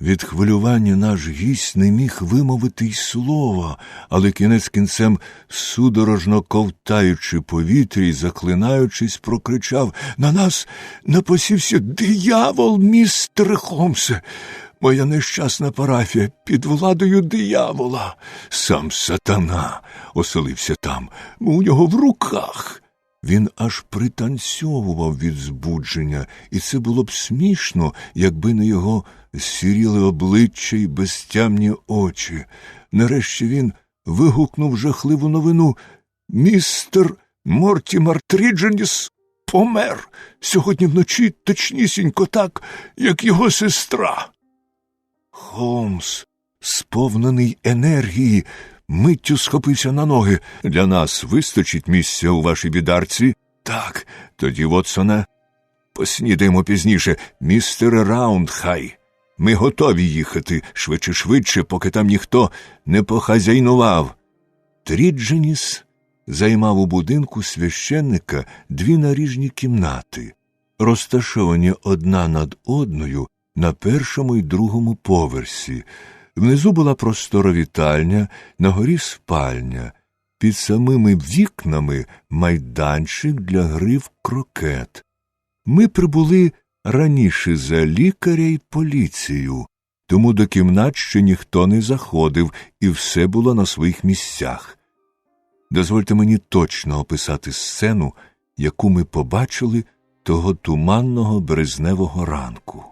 Від хвилювання наш гість не міг вимовити й слова, але кінець кінцем, судорожно ковтаючи повітря і заклинаючись, прокричав: «На нас напосівся диявол, містере Холмсе! Моя нещасна парафія під владою диявола! Сам сатана оселився там, у нього в руках!» Він аж пританцьовував від збудження, і це було б смішно, якби не його зсіріли обличчя й безтямні очі. Нарешті він вигукнув жахливу новину: «Містер Мортімер Трідженіс помер сьогодні вночі, точнісінько так, як його сестра». Холмс, сповнений енергії, миттю схопився на ноги. «Для нас вистачить місця у вашій бідарці?» «Так, тоді, Вотсоне, поснідаємо пізніше. Містере Раундхай, ми готові їхати швидше, поки там ніхто не похазяйнував». Трідженіс займав у будинку священника 2 наріжні кімнати, розташовані одна над одною на 1-му і 2-му поверсі. Внизу була простора вітальня, на горі спальня, під самими вікнами майданчик для гри в крокет. Ми прибули раніше за лікаря й поліцію, тому до кімнат ще ніхто не заходив, і все було на своїх місцях. Дозвольте мені точно описати сцену, яку ми побачили того туманного березневого ранку.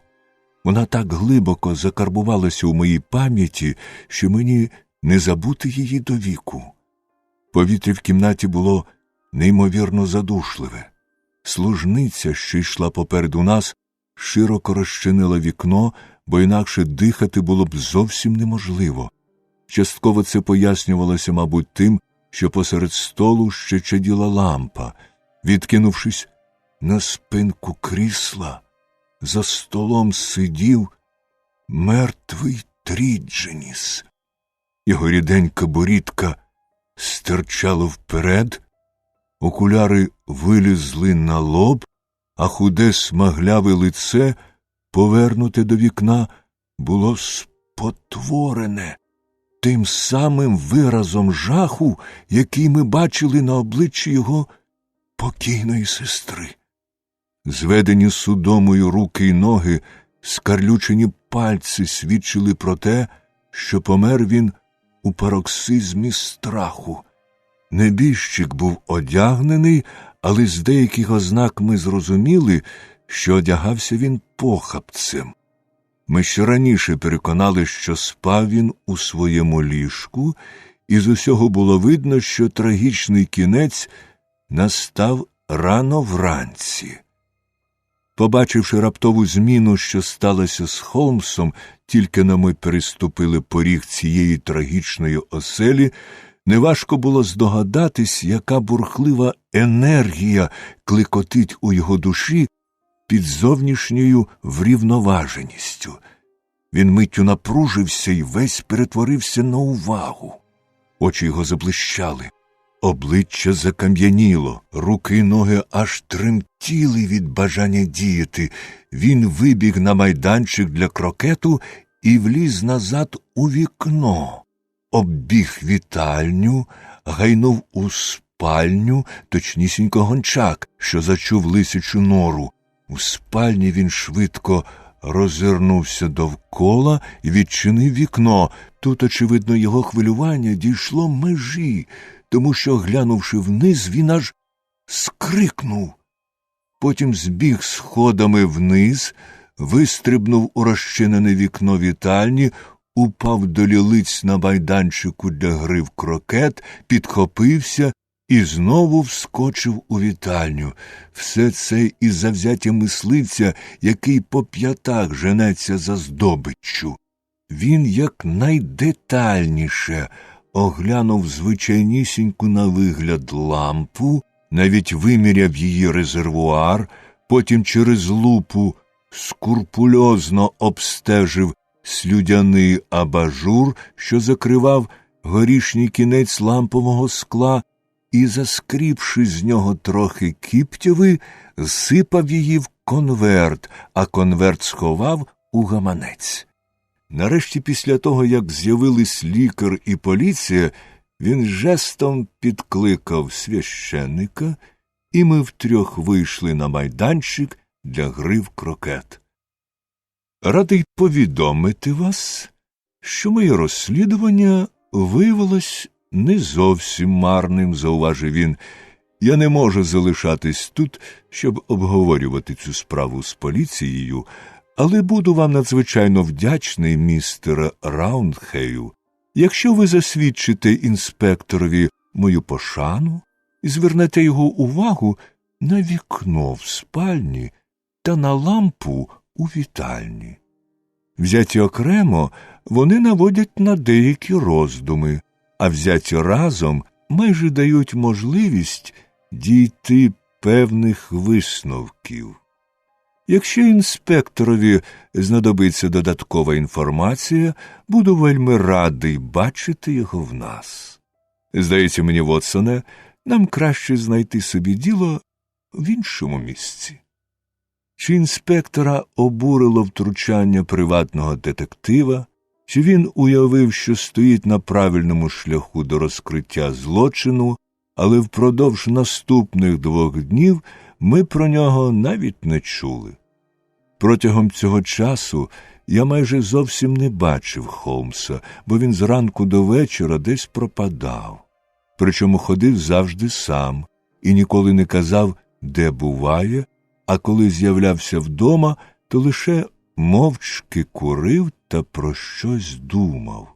Вона так глибоко закарбувалася у моїй пам'яті, що мені не забути її до віку. Повітря в кімнаті було неймовірно задушливе. Служниця, що йшла попереду нас, широко розчинила вікно, бо інакше дихати було б зовсім неможливо. Частково це пояснювалося, мабуть, тим, що посеред столу ще чаділа лампа. Відкинувшись на спинку крісла, за столом сидів мертвий Трідженіс. Його ріденька борідка стирчала вперед, окуляри вилізли на лоб, а худе смагляве лице, повернуте до вікна, було спотворене тим самим виразом жаху, який ми бачили на обличчі його покійної сестри. Зведені судомою руки й ноги, скарлючені пальці свідчили про те, що помер він у пароксизмі страху. Небіжчик був одягнений, але з деяких ознак ми зрозуміли, що одягався він похапцем. Ми ще раніше переконали, що спав він у своєму ліжку, і з усього було видно, що трагічний кінець настав рано вранці. Побачивши раптову зміну, що сталося з Холмсом, тільки но ми переступили поріг цієї трагічної оселі, неважко було здогадатись, яка бурхлива енергія клекотить у його душі під зовнішньою врівноваженістю. Він миттю напружився і весь перетворився на увагу. Очі його заблищали, обличчя закам'яніло, руки й ноги аж тремтіли від бажання діяти. Він вибіг на майданчик для крокету і вліз назад у вікно. Оббіг вітальню, гайнув у спальню, точнісінько гончак, що зачув лисячу нору. У спальні він швидко роззирнувся довкола і відчинив вікно. Тут, очевидно, його хвилювання дійшло межі, тому що, глянувши вниз, він аж скрикнув. Потім збіг сходами вниз, вистрибнув у розчинене вікно вітальні, упав до лілиць на майданчику для гри в крокет, підхопився і знову вскочив у вітальню. Все це із завзяття мисливця, який по п'ятах женеться за здобиччю. Він якнайдетальніше оглянув звичайнісіньку на вигляд лампу, навіть виміряв її резервуар, потім через лупу скрупульозно обстежив слюдяний абажур, що закривав горішній кінець лампового скла, і, заскріпши з нього трохи кіптяви, сипав її в конверт, а конверт сховав у гаманець. Нарешті, після того, як з'явились лікар і поліція, він жестом підкликав священника, і ми втрьох вийшли на майданчик для гри в крокет. Радий повідомити вас, що моє розслідування виявилось не зовсім марним, зауважив він. Я не можу залишатись тут, щоб обговорювати цю справу з поліцією, але буду вам надзвичайно вдячний, містере Раундхею, якщо ви засвідчите інспекторові мою пошану і звернете його увагу на вікно в спальні та на лампу у вітальні. Взяті окремо, вони наводять на деякі роздуми, а взяті разом майже дають можливість дійти певних висновків. Якщо інспекторові знадобиться додаткова інформація, буду вельми радий бачити його в нас. Здається мені, Вотсоне, нам краще знайти собі діло в іншому місці. Чи інспектора обурило втручання приватного детектива, чи він уявив, що стоїть на правильному шляху до розкриття злочину, але впродовж наступних 2 днів ми про нього навіть не чули. Протягом цього часу я майже зовсім не бачив Холмса, бо він зранку до вечора десь пропадав. причому ходив завжди сам і ніколи не казав, де буває, а коли з'являвся вдома, то лише мовчки курив та про щось думав.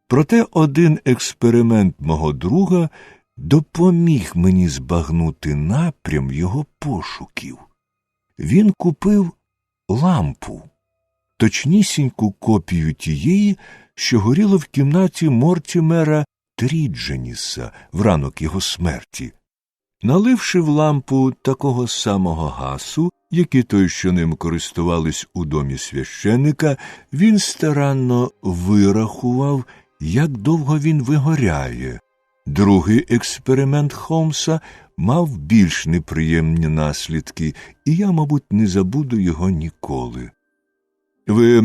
Проте один експеримент мого друга допоміг мені збагнути напрям його пошуків. Він купив лампу, точнісіньку копію тієї, що горіла в кімнаті Мортімера Трідженіса в ранок його смерті. Наливши в лампу такого самого гасу, як і той, що ним користувались у домі священика, він старанно вирахував, як довго він вигоряє. Другий експеримент Холмса мав більш неприємні наслідки, і я, мабуть, не забуду його ніколи. Ви,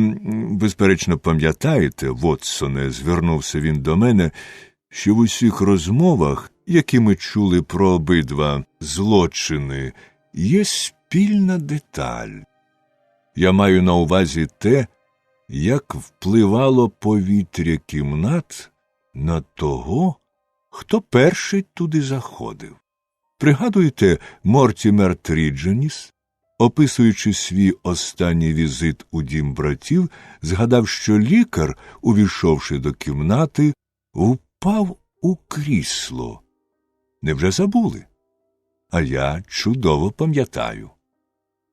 безперечно, пам'ятаєте, Вотсоне, звернувся він до мене, що в усіх розмовах, які ми чули про обидва злочини, є спільна деталь. Я маю на увазі те, як впливало повітря кімнат на того, хто перший туди заходив. Пригадуєте, Мортімер Трідженіс, описуючи свій останній візит у дім братів, згадав, що лікар, увійшовши до кімнати, впав у крісло. Невже забули? А я чудово пам'ятаю.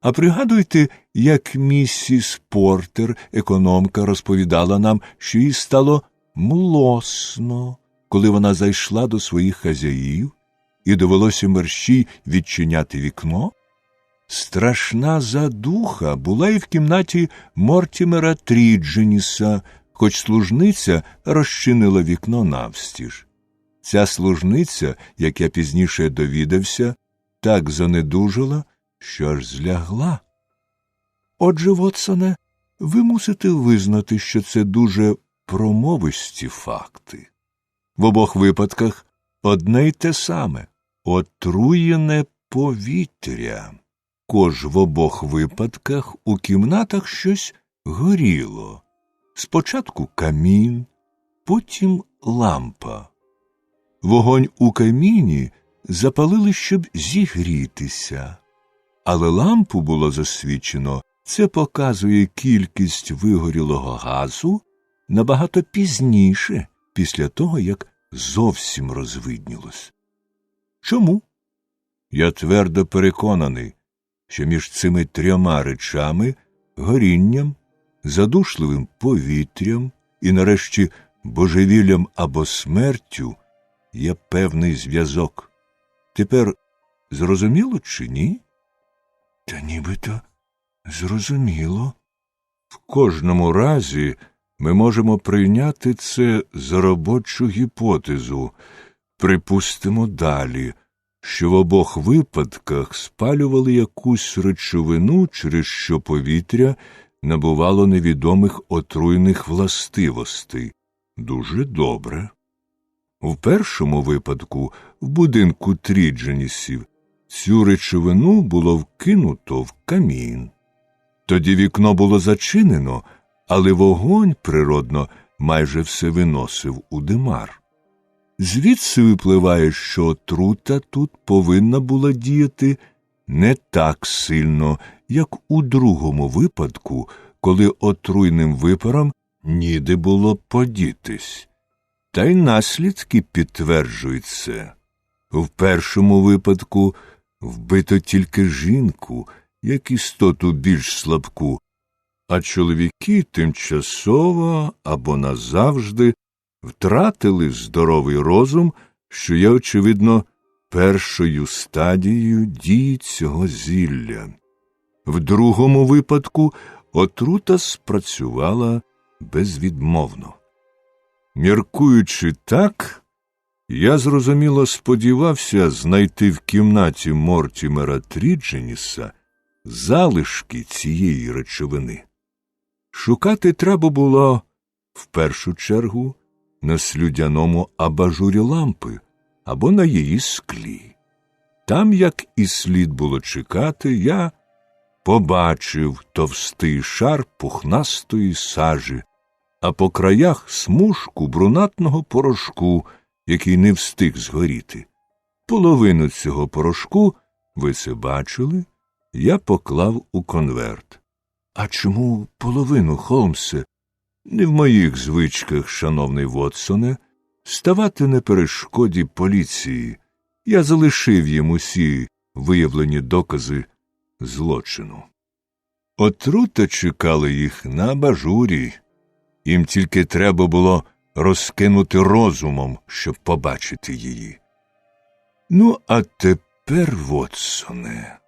А пригадуйте, як місіс Портер, економка, розповідала нам, що їй стало млосно, коли вона зайшла до своїх хазяїв і довелося мерщій відчиняти вікно? Страшна задуха була і в кімнаті Мортімера Трідженіса, хоч служниця розчинила вікно навстіж. Ця служниця, як я пізніше довідався, так занедужала, що аж злягла. Отже, Вотсоне, ви мусите визнати, що це дуже промовисті факти. В обох випадках одне й те саме – отруєне повітря. Також в обох випадках у кімнатах щось горіло. Спочатку камін, потім лампа. Вогонь у каміні запалили, щоб зігрітися. Але лампу було засвічено, це показує кількість вигорілого газу набагато пізніше, після того, як зовсім розвиднілось. Чому? Я твердо переконаний, що між цими трьома речами – горінням, задушливим повітрям і, нарешті, божевіллям або смертю – є певний зв'язок. Тепер зрозуміло чи ні? Та нібито зрозуміло. В кожному разі ми можемо прийняти це за робочу гіпотезу. Припустимо далі, що в обох випадках спалювали якусь речовину, через що повітря набувало невідомих отруйних властивостей. Дуже добре. В першому випадку, в будинку Трідженісів, цю речовину було вкинуто в камін. Тоді вікно було зачинено, але вогонь, природно, майже все виносив у димар. Звідси випливає, що отрута тут повинна була діяти не так сильно, як у другому випадку, коли отруйним випарам ніде було подітись. Та й наслідки підтверджують це. В першому випадку вбито тільки жінку, як істоту більш слабку, а чоловіки тимчасово або назавжди втратили здоровий розум, що є, очевидно, першою стадією дії цього зілля. В другому випадку отрута спрацювала безвідмовно. Міркуючи так, я зрозуміло сподівався знайти в кімнаті Мортімера Трідженіса залишки цієї речовини. Шукати треба було, в першу чергу, на слюдяному абажурі лампи або на її склі. Там, як і слід було чекати, я побачив товстий шар пухнастої сажі, а по краях смужку брунатного порошку, який не встиг згоріти. Половину цього порошку, ви це бачили, я поклав у конверт. А чому половину, Холмсе? Не в моїх звичках, шановний Вотсоне, ставати на перешкоді поліції. Я залишив їм усі виявлені докази злочину. Отрута чекала їх на абажурі. Їм тільки треба було розкинути розумом, щоб побачити її. Ну, а тепер, Вотсоне,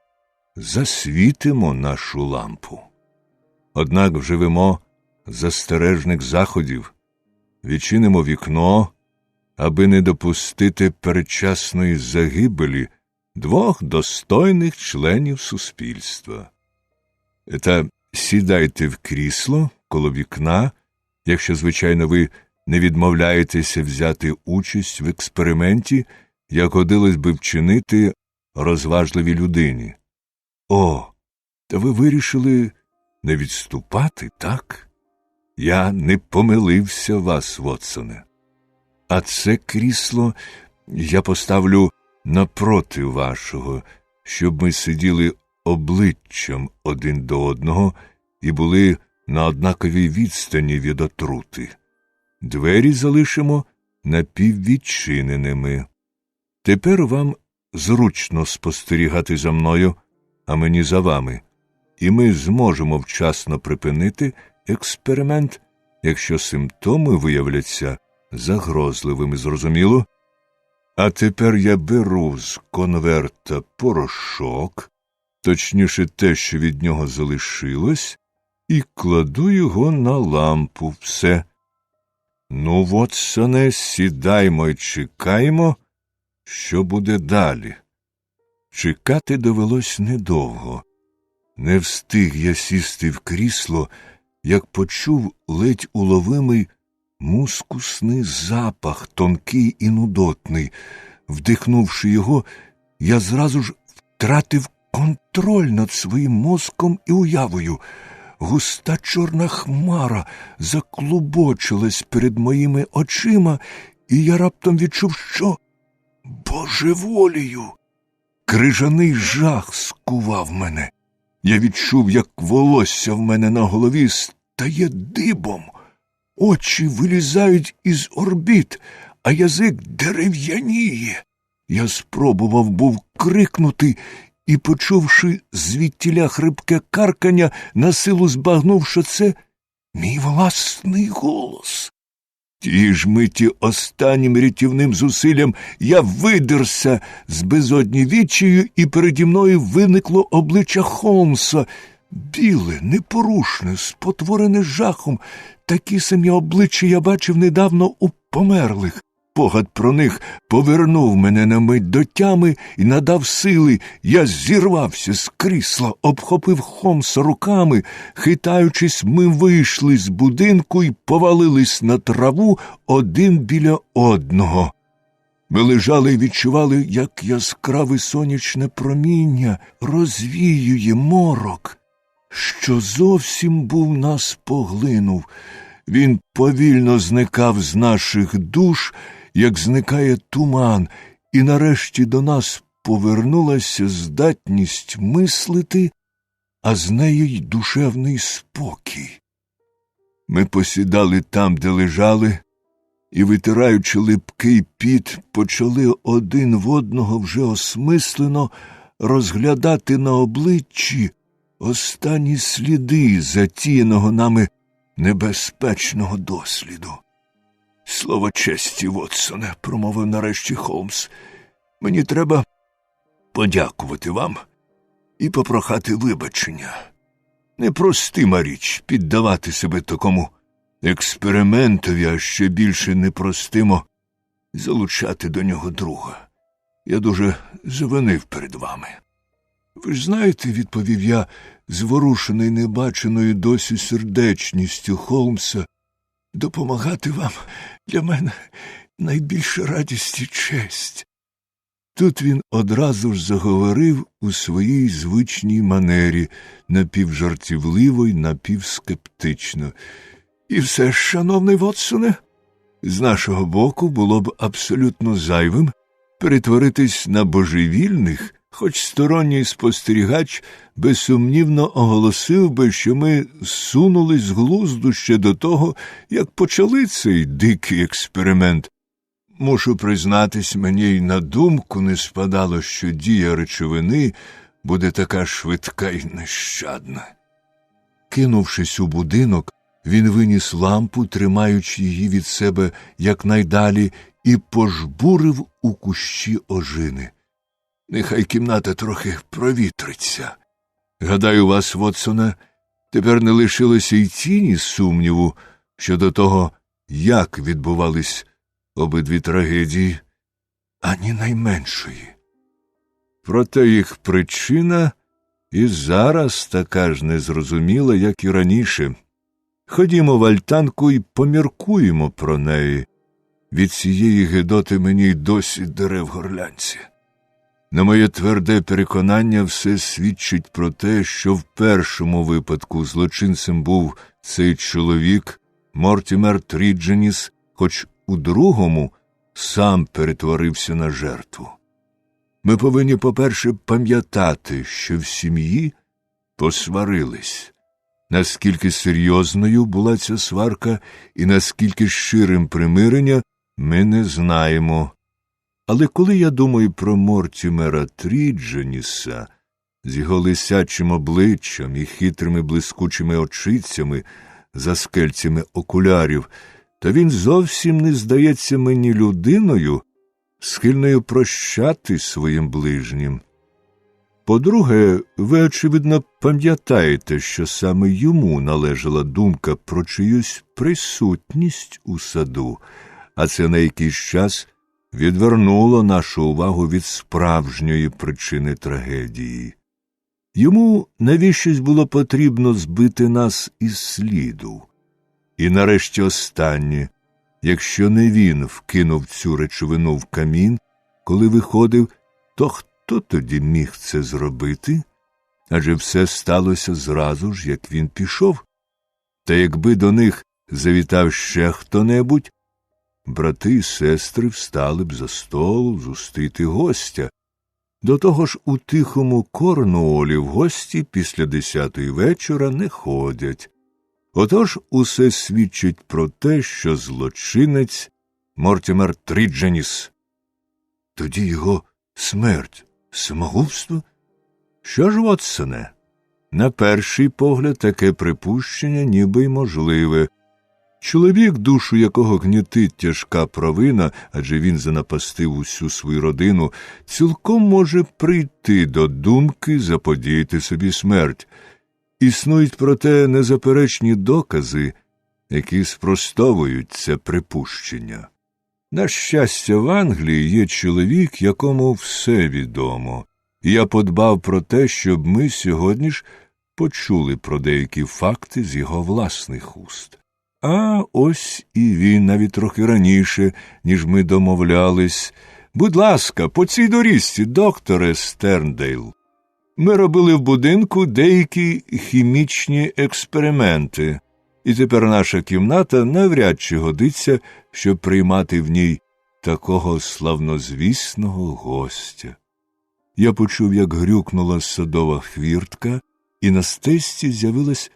засвітимо нашу лампу. Однак вживемо застережних заходів, відчинимо вікно, аби не допустити передчасної загибелі двох достойних членів суспільства. Та сідайте в крісло коло вікна, якщо, звичайно, ви не відмовляєтеся взяти участь в експерименті, як годилось би вчинити розважливій людині. О, та ви вирішили не відступати, так? Я не помилився вас, Вотсоне. А це крісло я поставлю напроти вашого, щоб ми сиділи обличчям один до одного і були на однаковій відстані від отрути. Двері залишимо напіввідчиненими. Тепер вам зручно спостерігати за мною, а мені за вами, і ми зможемо вчасно припинити експеримент, якщо симптоми виявляться загрозливими, зрозуміло? А тепер я беру з конверта порошок, точніше те, що від нього залишилось, і кладу його на лампу. Все. Ну, Вотсоне, сідаймо й чекаймо, що буде далі. Чекати довелось недовго. Не встиг я сісти в крісло, як почув ледь уловимий мускусний запах, тонкий і нудотний. Вдихнувши його, я зразу ж втратив контроль над своїм мозком і уявою. Густа чорна хмара заклубочилась перед моїми очима, і я раптом відчув, що божеволію. Крижаний жах скував мене. Я відчув, як волосся в мене на голові стає дибом. Очі вилізають із орбіт, а язик дерев'яніє. Я спробував був крикнути і, почувши звідтіля хрипке каркання, насилу збагнув, що це мій власний голос. Тієї ж миті останнім рятівним зусиллям я видерся з безодні відчаю, і переді мною виникло обличчя Холмса. Біле, непорушне, спотворене жахом. Такі самі обличчя я бачив недавно у померлих. Спогад про них повернув мене на мить до тями і надав сили. Я зірвався з крісла, обхопив Холмса руками. Хитаючись, ми вийшли з будинку і повалились на траву один біля одного. Ми лежали і відчували, як яскраве сонячне проміння розвіює морок, що зовсім був нас поглинув. Він повільно зникав з наших душ, як зникає туман, і нарешті до нас повернулася здатність мислити, а з нею й душевний спокій. Ми посідали там, де лежали, і, витираючи липкий піт, почали один в одного вже осмислено розглядати на обличчі останні сліди затіяного нами небезпечного досліду. «Слово честі, Вотсоне», – промовив нарешті Холмс, – «мені треба подякувати вам і попрохати вибачення. Непростима річ піддавати себе такому експериментові, а ще більше непростимо залучати до нього друга. Я дуже завинив перед вами». «Ви ж знаєте», – відповів я, зворушений небаченою досі сердечністю Холмса, «допомагати вам для мене найбільша радість і честь». Тут він одразу ж заговорив у своїй звичній манері, напівжартівливо й напівскептично. «І все ж, шановний Вотсоне, З нашого боку було б абсолютно зайвим перетворитись на божевільних, хоч сторонній спостерігач безсумнівно оголосив би, що ми сунулись з глузду ще до того, як почали цей дикий експеримент. Мушу признатись, мені й на думку не спадало, що дія речовини буде така швидка й нещадна. Кинувшись у будинок, він виніс лампу, тримаючи її від себе якнайдалі, і пожбурив у кущі ожини. Нехай кімната трохи провітриться. Гадаю вас, Вотсоне, тепер не лишилося й тіні сумніву щодо того, як відбувались обидві трагедії, ані найменшої. Проте їх причина і зараз така ж незрозуміла, як і раніше. Ходімо в альтанку і поміркуємо про неї. Від цієї гидоти мені й досі дере в горлянці. На моє тверде переконання, все свідчить про те, що в першому випадку злочинцем був цей чоловік Мортімер Трідженіс, хоч у другому сам перетворився на жертву. Ми повинні, по-перше, пам'ятати, що в сім'ї посварились. Наскільки серйозною була ця сварка і наскільки щирим примирення, ми не знаємо. Але коли я думаю про Мортімера Трідженіса з його лисячим обличчям і хитрими блискучими очицями за скельцями окулярів, то він зовсім не здається мені людиною, схильною прощати своїм ближнім. По-друге, ви, очевидно, пам'ятаєте, що саме йому належала думка про чиюсь присутність у саду, а це на якийсь час відвернуло нашу увагу від справжньої причини трагедії. Йому навіщось було потрібно збити нас із сліду. І нарешті останнє, якщо не він вкинув цю речовину в камін, коли виходив, то хто тоді міг це зробити? Адже все сталося зразу ж, як він пішов. Та якби до них завітав ще хто-небудь, брати і сестри встали б за стол зустріти гостя. До того ж у тихому Корнуолі в гості після 10-ї вечора не ходять. Отож усе свідчить про те, що злочинець Мортімер Трідженіс. Тоді його смерть, самогубство? Що ж, Вотсоне? На перший погляд таке припущення ніби й можливе. Чоловік, душу якого гнітить тяжка провина, адже він занапастив усю свою родину, цілком може прийти до думки заподіяти собі смерть. Існують, проте, незаперечні докази, які спростовують це припущення. На щастя, в Англії є чоловік, якому все відомо. І я подбав про те, щоб ми сьогодні ж почули про деякі факти з його власних уст. А ось і він, навіть трохи раніше, ніж ми домовлялись. Будь ласка, по цій доріжці, докторе Стерндейл. Ми робили в будинку деякі хімічні експерименти, і тепер наша кімната навряд чи годиться, щоб приймати в ній такого славнозвісного гостя. Я почув, як грюкнула садова хвіртка, і на стежці з'явилась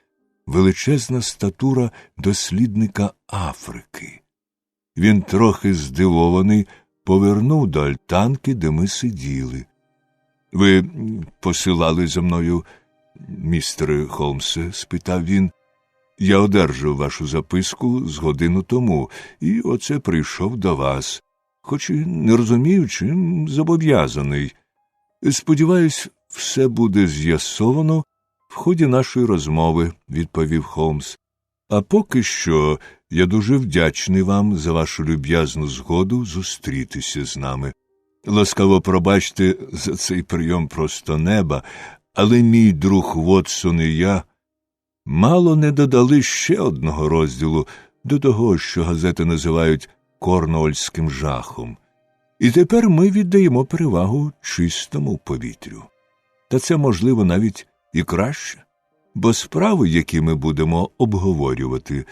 величезна статура дослідника Африки. Він, трохи здивований, повернув до альтанки, де ми сиділи. — Ви посилали за мною, містере Холмсе? — спитав він. — Я одержав вашу записку з годину тому, і оце прийшов до вас, хоч і не розумію, чим зобов'язаний. Сподіваюсь, все буде з'ясовано в ході нашої розмови, — відповів Холмс. А поки що я дуже вдячний вам за вашу люб'язну згоду зустрітися з нами. Ласкаво пробачте за цей прийом просто неба, але мій друг Вотсон і я мало не додали ще одного розділу до того, що газети називають «Корнуольським жахом». І тепер ми віддаємо перевагу чистому повітрю. Та це, можливо, навіть і краще, бо справи, які ми будемо обговорювати,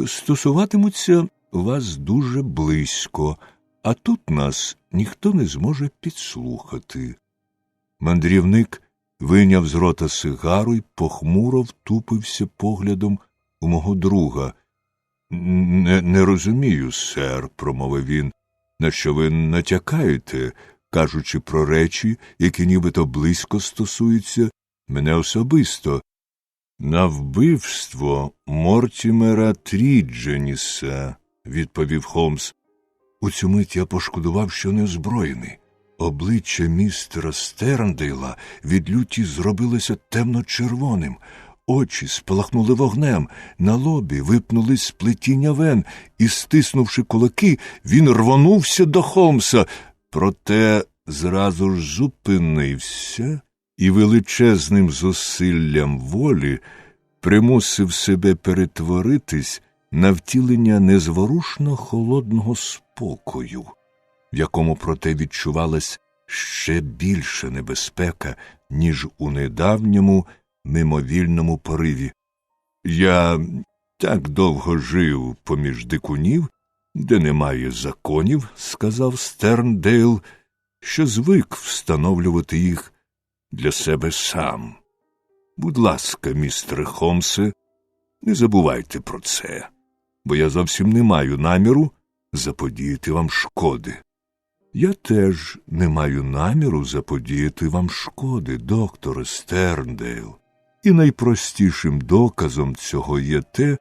стосуватимуться вас дуже близько, а тут нас ніхто не зможе підслухати. Мандрівник вийняв з рота сигару й похмуро втупився поглядом у мого друга. Не розумію, сер, промовив він, на що ви натякаєте, кажучи про речі, які нібито близько стосуються мене особисто. На вбивство Мортімера Трідженіса, відповів Холмс. У цю мить я пошкодував, що не озброєний. Обличчя містера Стерндейла від люті зробилося темно-червоним. Очі спалахнули вогнем, на лобі випнулись сплетіння вен, і, стиснувши кулаки, він рвонувся до Холмса. Проте зразу ж зупинився і величезним зусиллям волі примусив себе перетворитись на втілення незворушно холодного спокою, в якому, проте, відчувалась ще більша небезпека, ніж у недавньому мимовільному пориві. Я так довго жив поміж дикунів, де немає законів, сказав Стерндейл, що звик встановлювати їх для себе сам. Будь ласка, містере Холмсе, не забувайте про це, бо я зовсім не маю наміру заподіяти вам шкоди. Я теж не маю наміру заподіяти вам шкоди, докторе Стерндейл. І найпростішим доказом цього є те,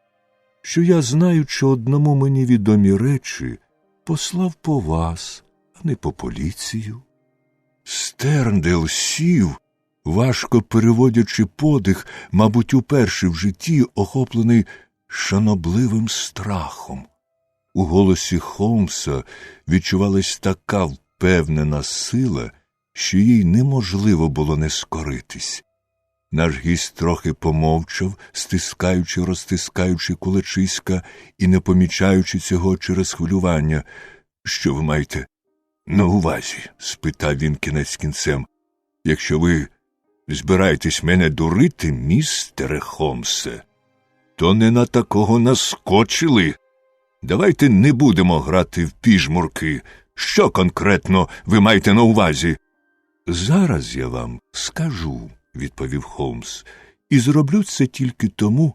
що я, знаючи одному мені відомі речі, послав по вас, а не по поліцію. Стерндейл сів, важко переводячи подих, мабуть, уперше в житті охоплений шанобливим страхом. У голосі Холмса відчувалась така впевнена сила, що їй неможливо було не скоритись. Наш гість трохи помовчав, стискаючи, розтискаючи кулачиська і не помічаючи цього через хвилювання. «Що ви маєте на увазі?» – спитав він кінець кінцем. «Якщо ви збираєтесь мене дурити, містере Холмсе, то не на такого наскочили. Давайте не будемо грати в піжмурки. Що конкретно ви маєте на увазі?» «Зараз я вам скажу», – відповів Холмс, – «і зроблю це тільки тому,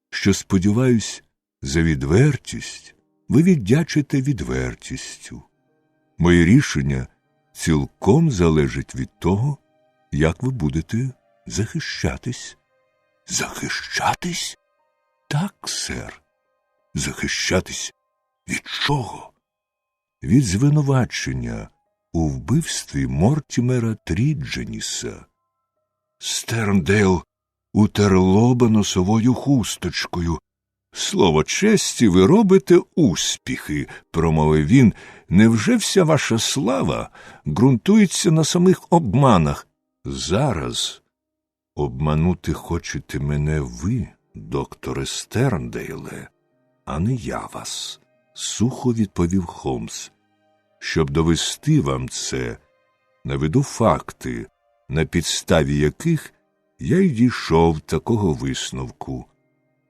що, сподіваюсь, за відвертість ви віддячите відвертістю. Моє рішення цілком залежить від того, як ви будете захищатись». «Захищатись?» «Так, сер. Захищатись від чого?» «Від звинувачення у вбивстві Мортімера Трідженіса». Стерндейл утер лоба носовою хусточкою. «Слово честі, ви робите успіхи», – промовив він. «Невже вся ваша слава ґрунтується на самих обманах? Зараз обманути хочете мене ви, докторе Стерндейле, а не я вас», – сухо відповів Холмс. «Щоб довести вам це, наведу факти, на підставі яких я й дійшов такого висновку.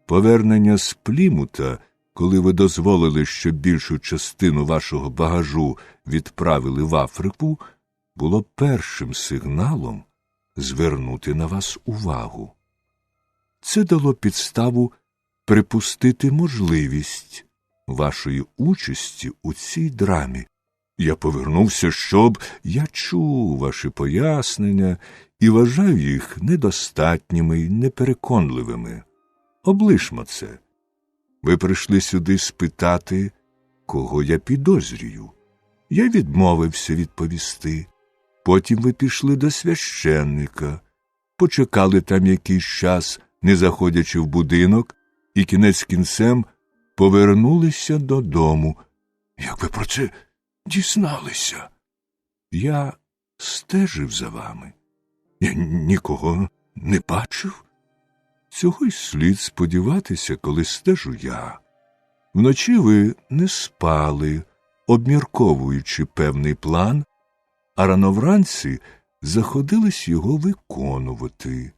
Повернення з Плімута, коли ви дозволили, щоб більшу частину вашого багажу відправили в Африку, було першим сигналом звернути на вас увагу. Це дало підставу припустити можливість вашої участі у цій драмі. Я повернувся, щоб... Я чув ваші пояснення і вважаю їх недостатніми й непереконливими. Облишмо це. Ви прийшли сюди спитати, кого я підозрюю. Я відмовився відповісти. Потім ви пішли до священника, почекали там якийсь час, не заходячи в будинок, і кінець кінцем повернулися додому. Як ви про це дізналися? Я стежив за вами. Я нікого не бачив. Цього й слід сподіватися, коли стежу я. Вночі ви не спали, обмірковуючи певний план, а рано вранці заходились його виконувати.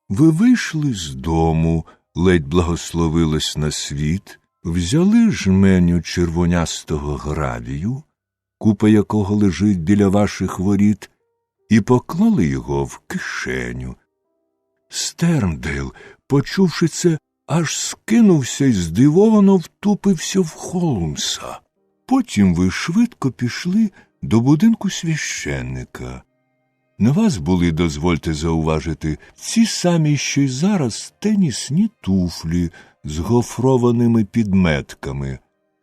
Ви вийшли з дому, ледь благословилось на світ, Взяли жменю червонястого гравію, купа якого лежить біля ваших воріт, і поклали його в кишеню. Стерндейл, почувши це, аж скинувся й здивовано втупився в Холмса. Потім ви швидко пішли до будинку священника. На вас були, дозвольте зауважити, ці самі, що й зараз, тенісні туфлі з гофрованими підметками.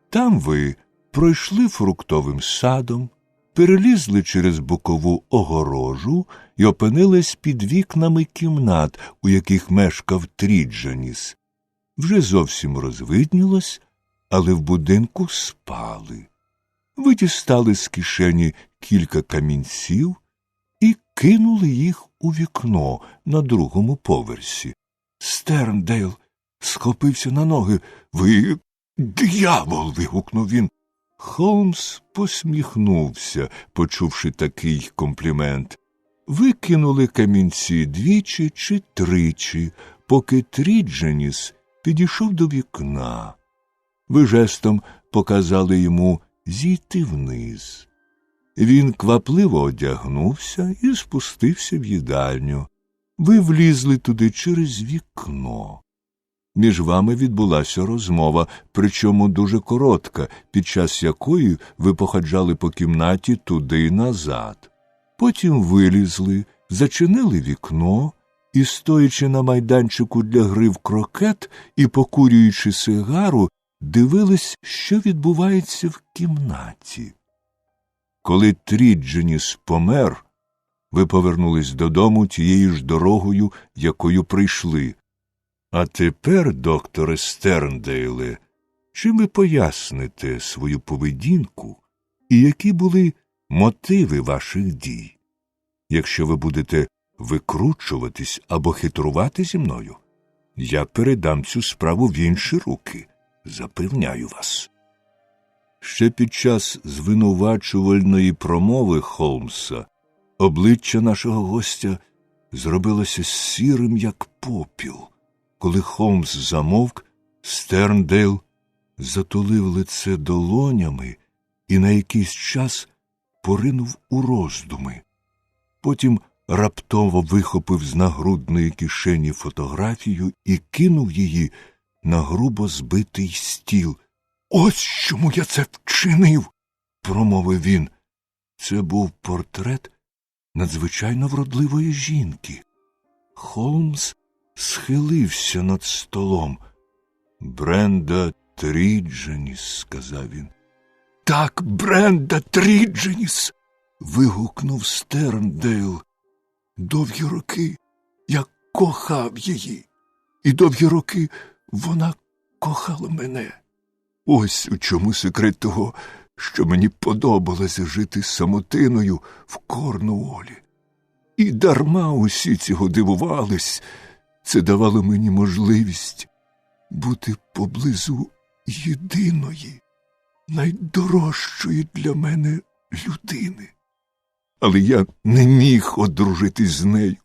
Там ви пройшли фруктовим садом, перелізли через бокову огорожу і опинились під вікнами кімнат, у яких мешкав Тріджаніс. Вже зовсім розвиднілось, але в будинку спали. Ви дістали з кишені кілька камінців і кинули їх у вікно на другому поверсі. Стерндейл схопився на ноги. «Ви диявол!» – вигукнув він. Холмс посміхнувся, почувши такий комплімент. Ви кинули камінці двічі чи тричі, поки Тріджаніс підійшов до вікна. Ви жестом показали йому зійти вниз. Він квапливо одягнувся і спустився в їдальню. Ви влізли туди через вікно. Між вами відбулася розмова, причому дуже коротка, під час якої ви походжали по кімнаті туди й назад. Потім вилізли, зачинили вікно і, стоячи на майданчику для гри в крокет і покурюючи сигару, дивились, що відбувається в кімнаті. Коли Тріджаніс помер, ви повернулись додому тією ж дорогою, якою прийшли. А тепер, докторе Стерндейле, чим ви поясните свою поведінку і які були мотиви ваших дій? Якщо ви будете викручуватись або хитрувати зі мною, я передам цю справу в інші руки, запевняю вас. Ще під час звинувачувальної промови Холмса обличчя нашого гостя зробилося сірим, як попіл. Коли Холмс замовк, Стерндейл затулив лице долонями і на якийсь час поринув у роздуми. Потім раптово вихопив з нагрудної кишені фотографію і кинув її на грубо збитий стіл. «Ось чому я це вчинив!» – промовив він. Це був портрет надзвичайно вродливої жінки. Холмс схилився над столом. «Бренда Тріджаніс», – сказав він. «Так, Бренда Тріджаніс!» – вигукнув Стерндейл. «Довгі роки я кохав її, і довгі роки вона кохала мене. Ось у чому секрет того, що мені подобалося жити самотиною в Корнуолі. І дарма усі цього дивувались, це давало мені можливість бути поблизу єдиної, найдорожчої для мене людини. Але я не міг одружитись з нею.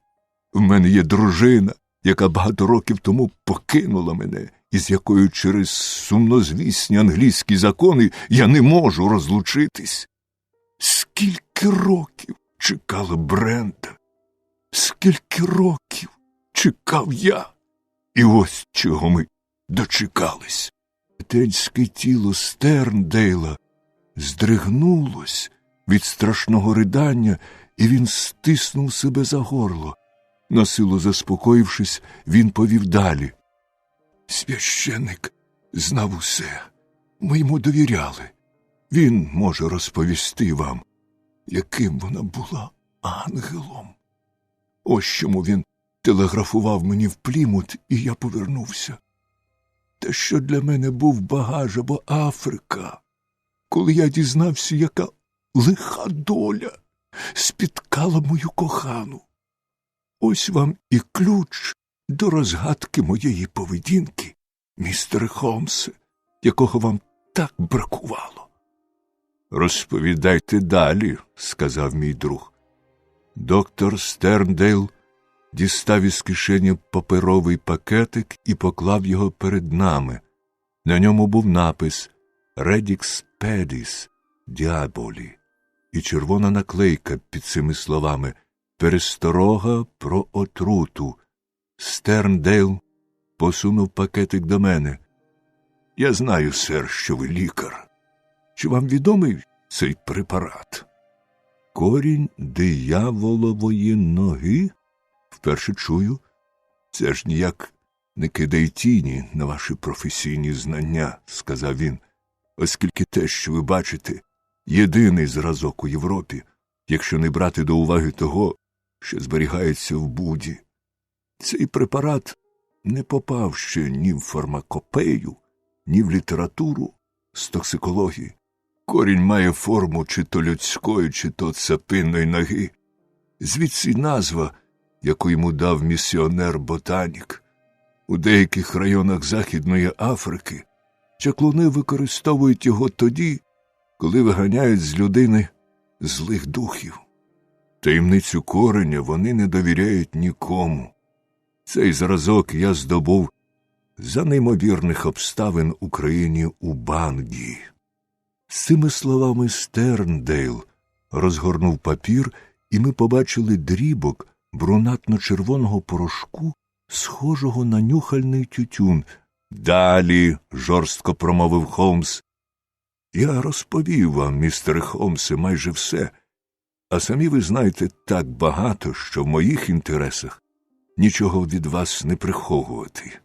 В мене є дружина, яка багато років тому покинула мене, і з якою через сумнозвісні англійські закони я не можу розлучитись. Скільки років чекала Бренда, скільки років чекав я, і ось чого ми дочекались. Тельське тіло Стерндейла здригнулось від страшного ридання, і він стиснув себе за горло. Насилу заспокоївшись, він повів далі. Священник знав усе. Ми йому довіряли. Він може розповісти вам, яким вона була ангелом. Ось чому він телеграфував мені в Плімут, і я повернувся. Те, що для мене був багаж або Африка, коли я дізнався, яка лиха доля спіткала мою кохану. Ось вам і ключ до розгадки моєї поведінки, містере Холмсе, якого вам так бракувало. «Розповідайте далі», – сказав мій друг. Доктор Стерндейл дістав із кишені паперовий пакетик і поклав його перед нами. На ньому був напис «Redix pedis diaboli» і червона наклейка під цими словами «Пересторога про отруту». Стерндейл посунув пакетик до мене. «Я знаю, сер, що ви лікар. Чи вам відомий цей препарат?» «Корінь дияволової ноги? Вперше чую. Це ж ніяк не кидає тіні на ваші професійні знання», – сказав він, «оскільки те, що ви бачите, єдиний зразок у Європі, якщо не брати до уваги того, що зберігається в Буді. Цей препарат не попав ще ні в фармакопею, ні в літературу з токсикології. Корінь має форму чи то людської, чи то цапиної ноги. Звідси й назва, яку йому дав місіонер-ботанік. У деяких районах Західної Африки чаклуни використовують його тоді, коли виганяють з людини злих духів. Таємницю кореня вони не довіряють нікому. Цей зразок я здобув за неймовірних обставин у країні Убангі». З цими словами Стерндейл розгорнув папір, і ми побачили дрібок брунатно-червоного порошку, схожого на нюхальний тютюн. «Далі», – жорстко промовив Холмс. «Я розповів вам, містере Холмсе, майже все, а самі ви знаєте так багато, що в моїх інтересах нічого від вас не приховувати.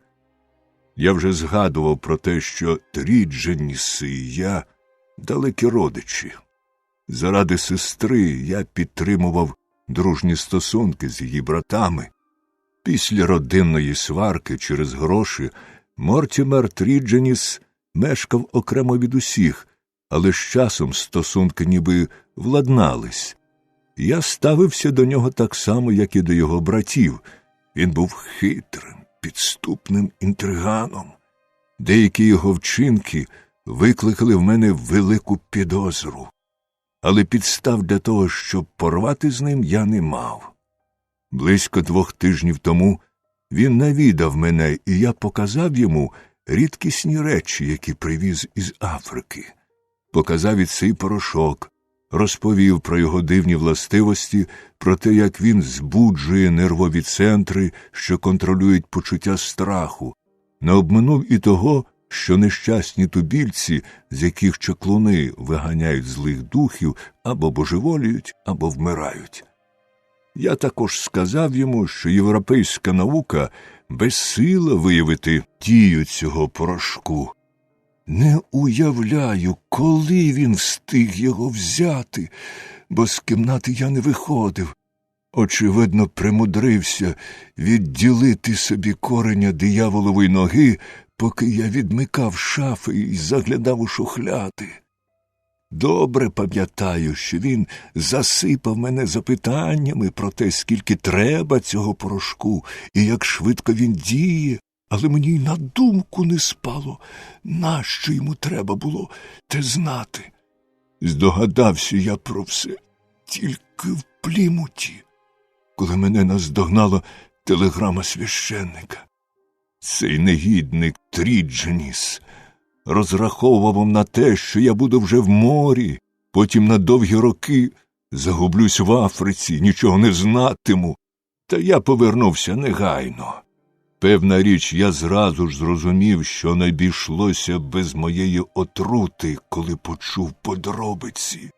Я вже згадував про те, що Трідженіс і я далекі родичі. Заради сестри я підтримував дружні стосунки з її братами. Після родинної сварки через гроші Мортімер Трідженіс мешкав окремо від усіх, але з часом стосунки ніби владнались. Я ставився до нього так само, як і до його братів. Він був хитрим, підступним інтриганом. Деякі його вчинки викликали в мене велику підозру. Але підстав для того, щоб порвати з ним, я не мав. Близько 2 тижнів тому він навідав мене, і я показав йому рідкісні речі, які привіз із Африки. Показав і цей порошок, розповів про його дивні властивості, про те, як він збуджує нервові центри, що контролюють почуття страху. Не обминув і того, що нещасні тубільці, з яких чаклуни виганяють злих духів, або божеволіють, або вмирають. Я також сказав йому, що європейська наука безсила виявити дію цього порошку. Не уявляю, коли він встиг його взяти, бо з кімнати я не виходив. Очевидно, примудрився відділити собі кореня дияволової ноги, поки я відмикав шафи і заглядав у шухляди. Добре пам'ятаю, що він засипав мене запитаннями про те, скільки треба цього порошку і як швидко він діє, але мені й на думку не спало, нащо йому треба було те знати. Здогадався я про все тільки в Плімуті, коли мене наздогнала телеграма священника. Цей негідник Трідженіс розраховував на те, що я буду вже в морі, потім на довгі роки загублюсь в Африці, нічого не знатиму. Та я повернувся негайно. Певна річ, я зразу ж зрозумів, що не обійшлося без моєї отрути, коли почув подробиці.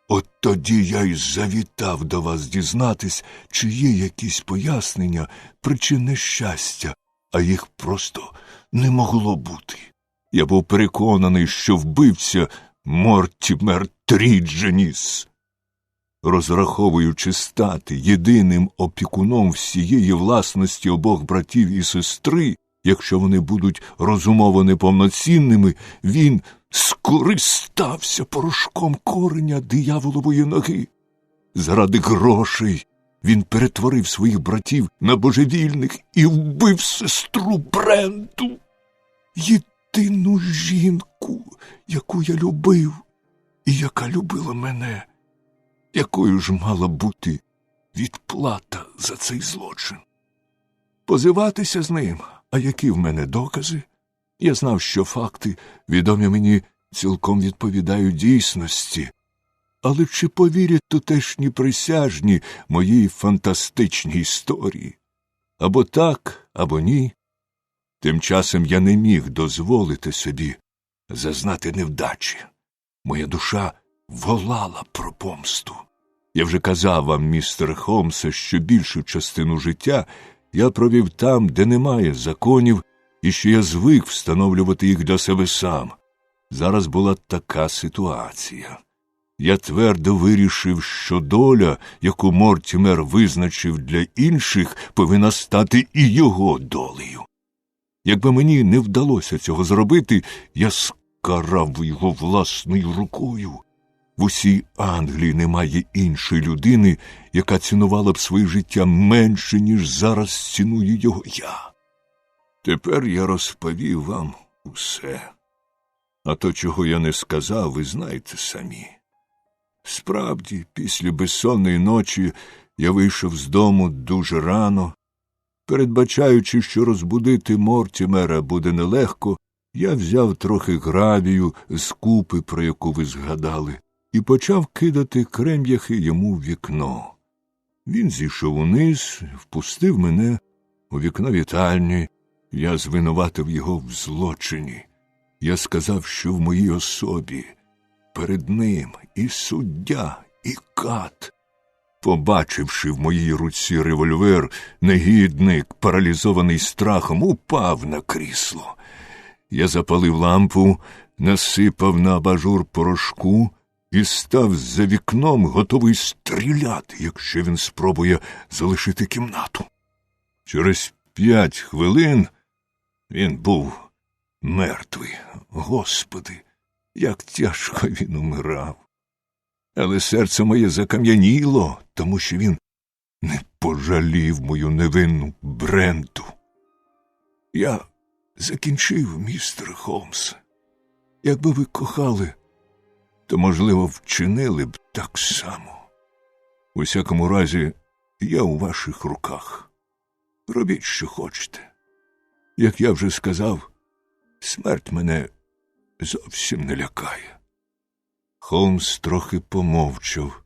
От тоді я й завітав до вас дізнатись, чи є якісь пояснення причин нещастя, а їх просто не могло бути. Я був переконаний, що вбивця Мортімер Трідженіс. Розраховуючи стати єдиним опікуном всієї власності обох братів і сестри, якщо вони будуть розумово неповноцінними, він скористався порошком кореня дияволової ноги. Заради грошей він перетворив своїх братів на божевільних і вбив сестру Бренду, єдину жінку, яку я любив і яка любила мене. Якою ж мала бути відплата за цей злочин? Позиватися з ним, а які в мене докази? Я знав, що факти, відомі мені, цілком відповідають дійсності. Але чи повірять тутешні присяжні моїй фантастичній історії? Або так, або ні. Тим часом я не міг дозволити собі зазнати невдачі. Моя душа волала про помсту. Я вже казав вам, містер Холмсе, що більшу частину життя я провів там, де немає законів, і що я звик встановлювати їх для себе сам. Зараз була така ситуація. Я твердо вирішив, що доля, яку Мортімер визначив для інших, повинна стати і його долею. Якби мені не вдалося цього зробити, я скарав його власною рукою. В усій Англії немає іншої людини, яка цінувала б своє життя менше, ніж зараз ціную його я. Тепер я розповів вам усе. А то, чого я не сказав, ви знаєте самі. Справді, після безсонної ночі я вийшов з дому дуже рано. Передбачаючи, що розбудити Мортімера буде нелегко, я взяв трохи гравію з купи, про яку ви згадали, і почав кидати крем'яхи йому в вікно. Він зійшов униз, впустив мене у вікно вітальні. Я звинуватив його в злочині. Я сказав, що в моїй особі перед ним і суддя, і кат. Побачивши в моїй руці револьвер, негідник, паралізований страхом, упав на крісло. Я запалив лампу, насипав на абажур порошку і став за вікном, готовий стріляти, якщо він спробує залишити кімнату. Через 5 хвилин він був мертвий. Господи, як тяжко він умирав. Але серце моє закам'яніло, тому що він не пожалів мою невинну Бренту. Я закінчив, містер Холмс. Якби ви кохали, то, можливо, вчинили б так само. У всякому разі, я у ваших руках. Робіть, що хочете. Як я вже сказав, смерть мене зовсім не лякає. Холмс трохи помовчав.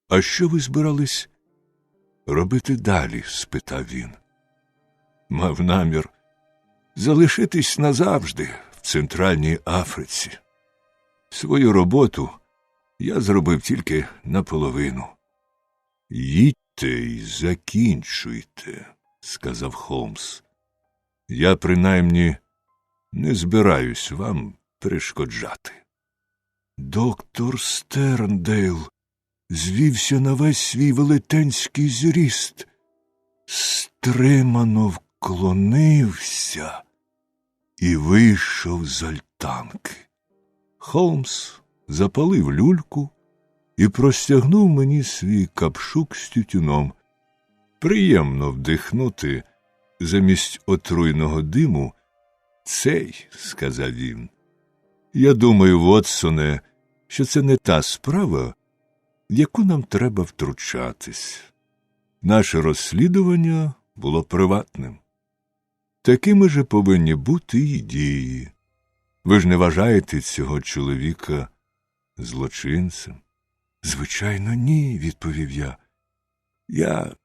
«А що ви збирались робити далі?» – спитав він. Мав намір залишитись назавжди в Центральній Африці. Свою роботу я зробив тільки наполовину. «Їдьте й закінчуйте», – сказав Холмс. «Я, принаймні, не збираюсь вам перешкоджати». Доктор Стерндейл звівся на весь свій велетенський зріст, стримано вклонився і вийшов з альтанки. Холмс запалив люльку і простягнув мені свій капшук з тютюном. Приємно вдихнути замість отруйного диму цей, сказав він. Я думаю, Вотсоне, що це не та справа, в яку нам треба втручатись. Наше розслідування було приватним. Такими же повинні бути і дії. Ви ж не вважаєте цього чоловіка злочинцем? Звичайно, ні, відповів я. Я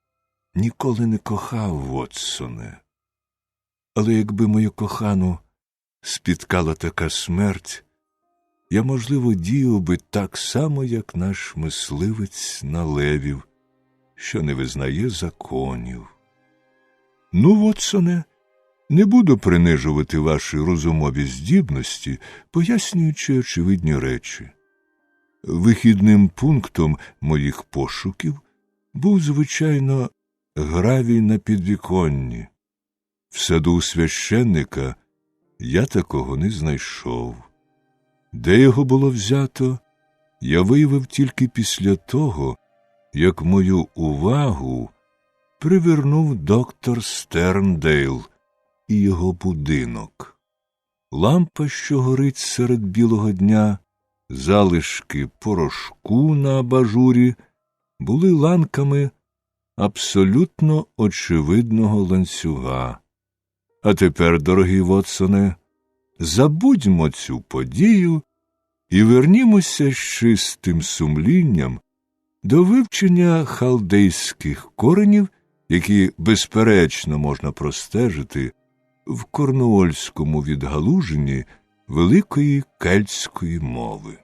ніколи не кохав Вотсоне. Але якби мою кохану спіткала така смерть, я, можливо, діяв би так само, як наш мисливець на левів, що не визнає законів. Ну, Вотсоне, не буду принижувати ваші розумові здібності, пояснюючи очевидні речі. Вихідним пунктом моїх пошуків був, звичайно, гравій на підвіконні. В саду священника я такого не знайшов. Де його було взято, я виявив тільки після того, як мою увагу привернув доктор Стерндейл і його будинок. Лампа, що горить серед білого дня, залишки порошку на абажурі були ланками абсолютно очевидного ланцюга. А тепер, дорогий Вотсоне, забудьмо цю подію і вернімося з чистим сумлінням до вивчення халдейських коренів, які, безперечно, можна простежити в корнуольському відгалуженні великої кельтської мови.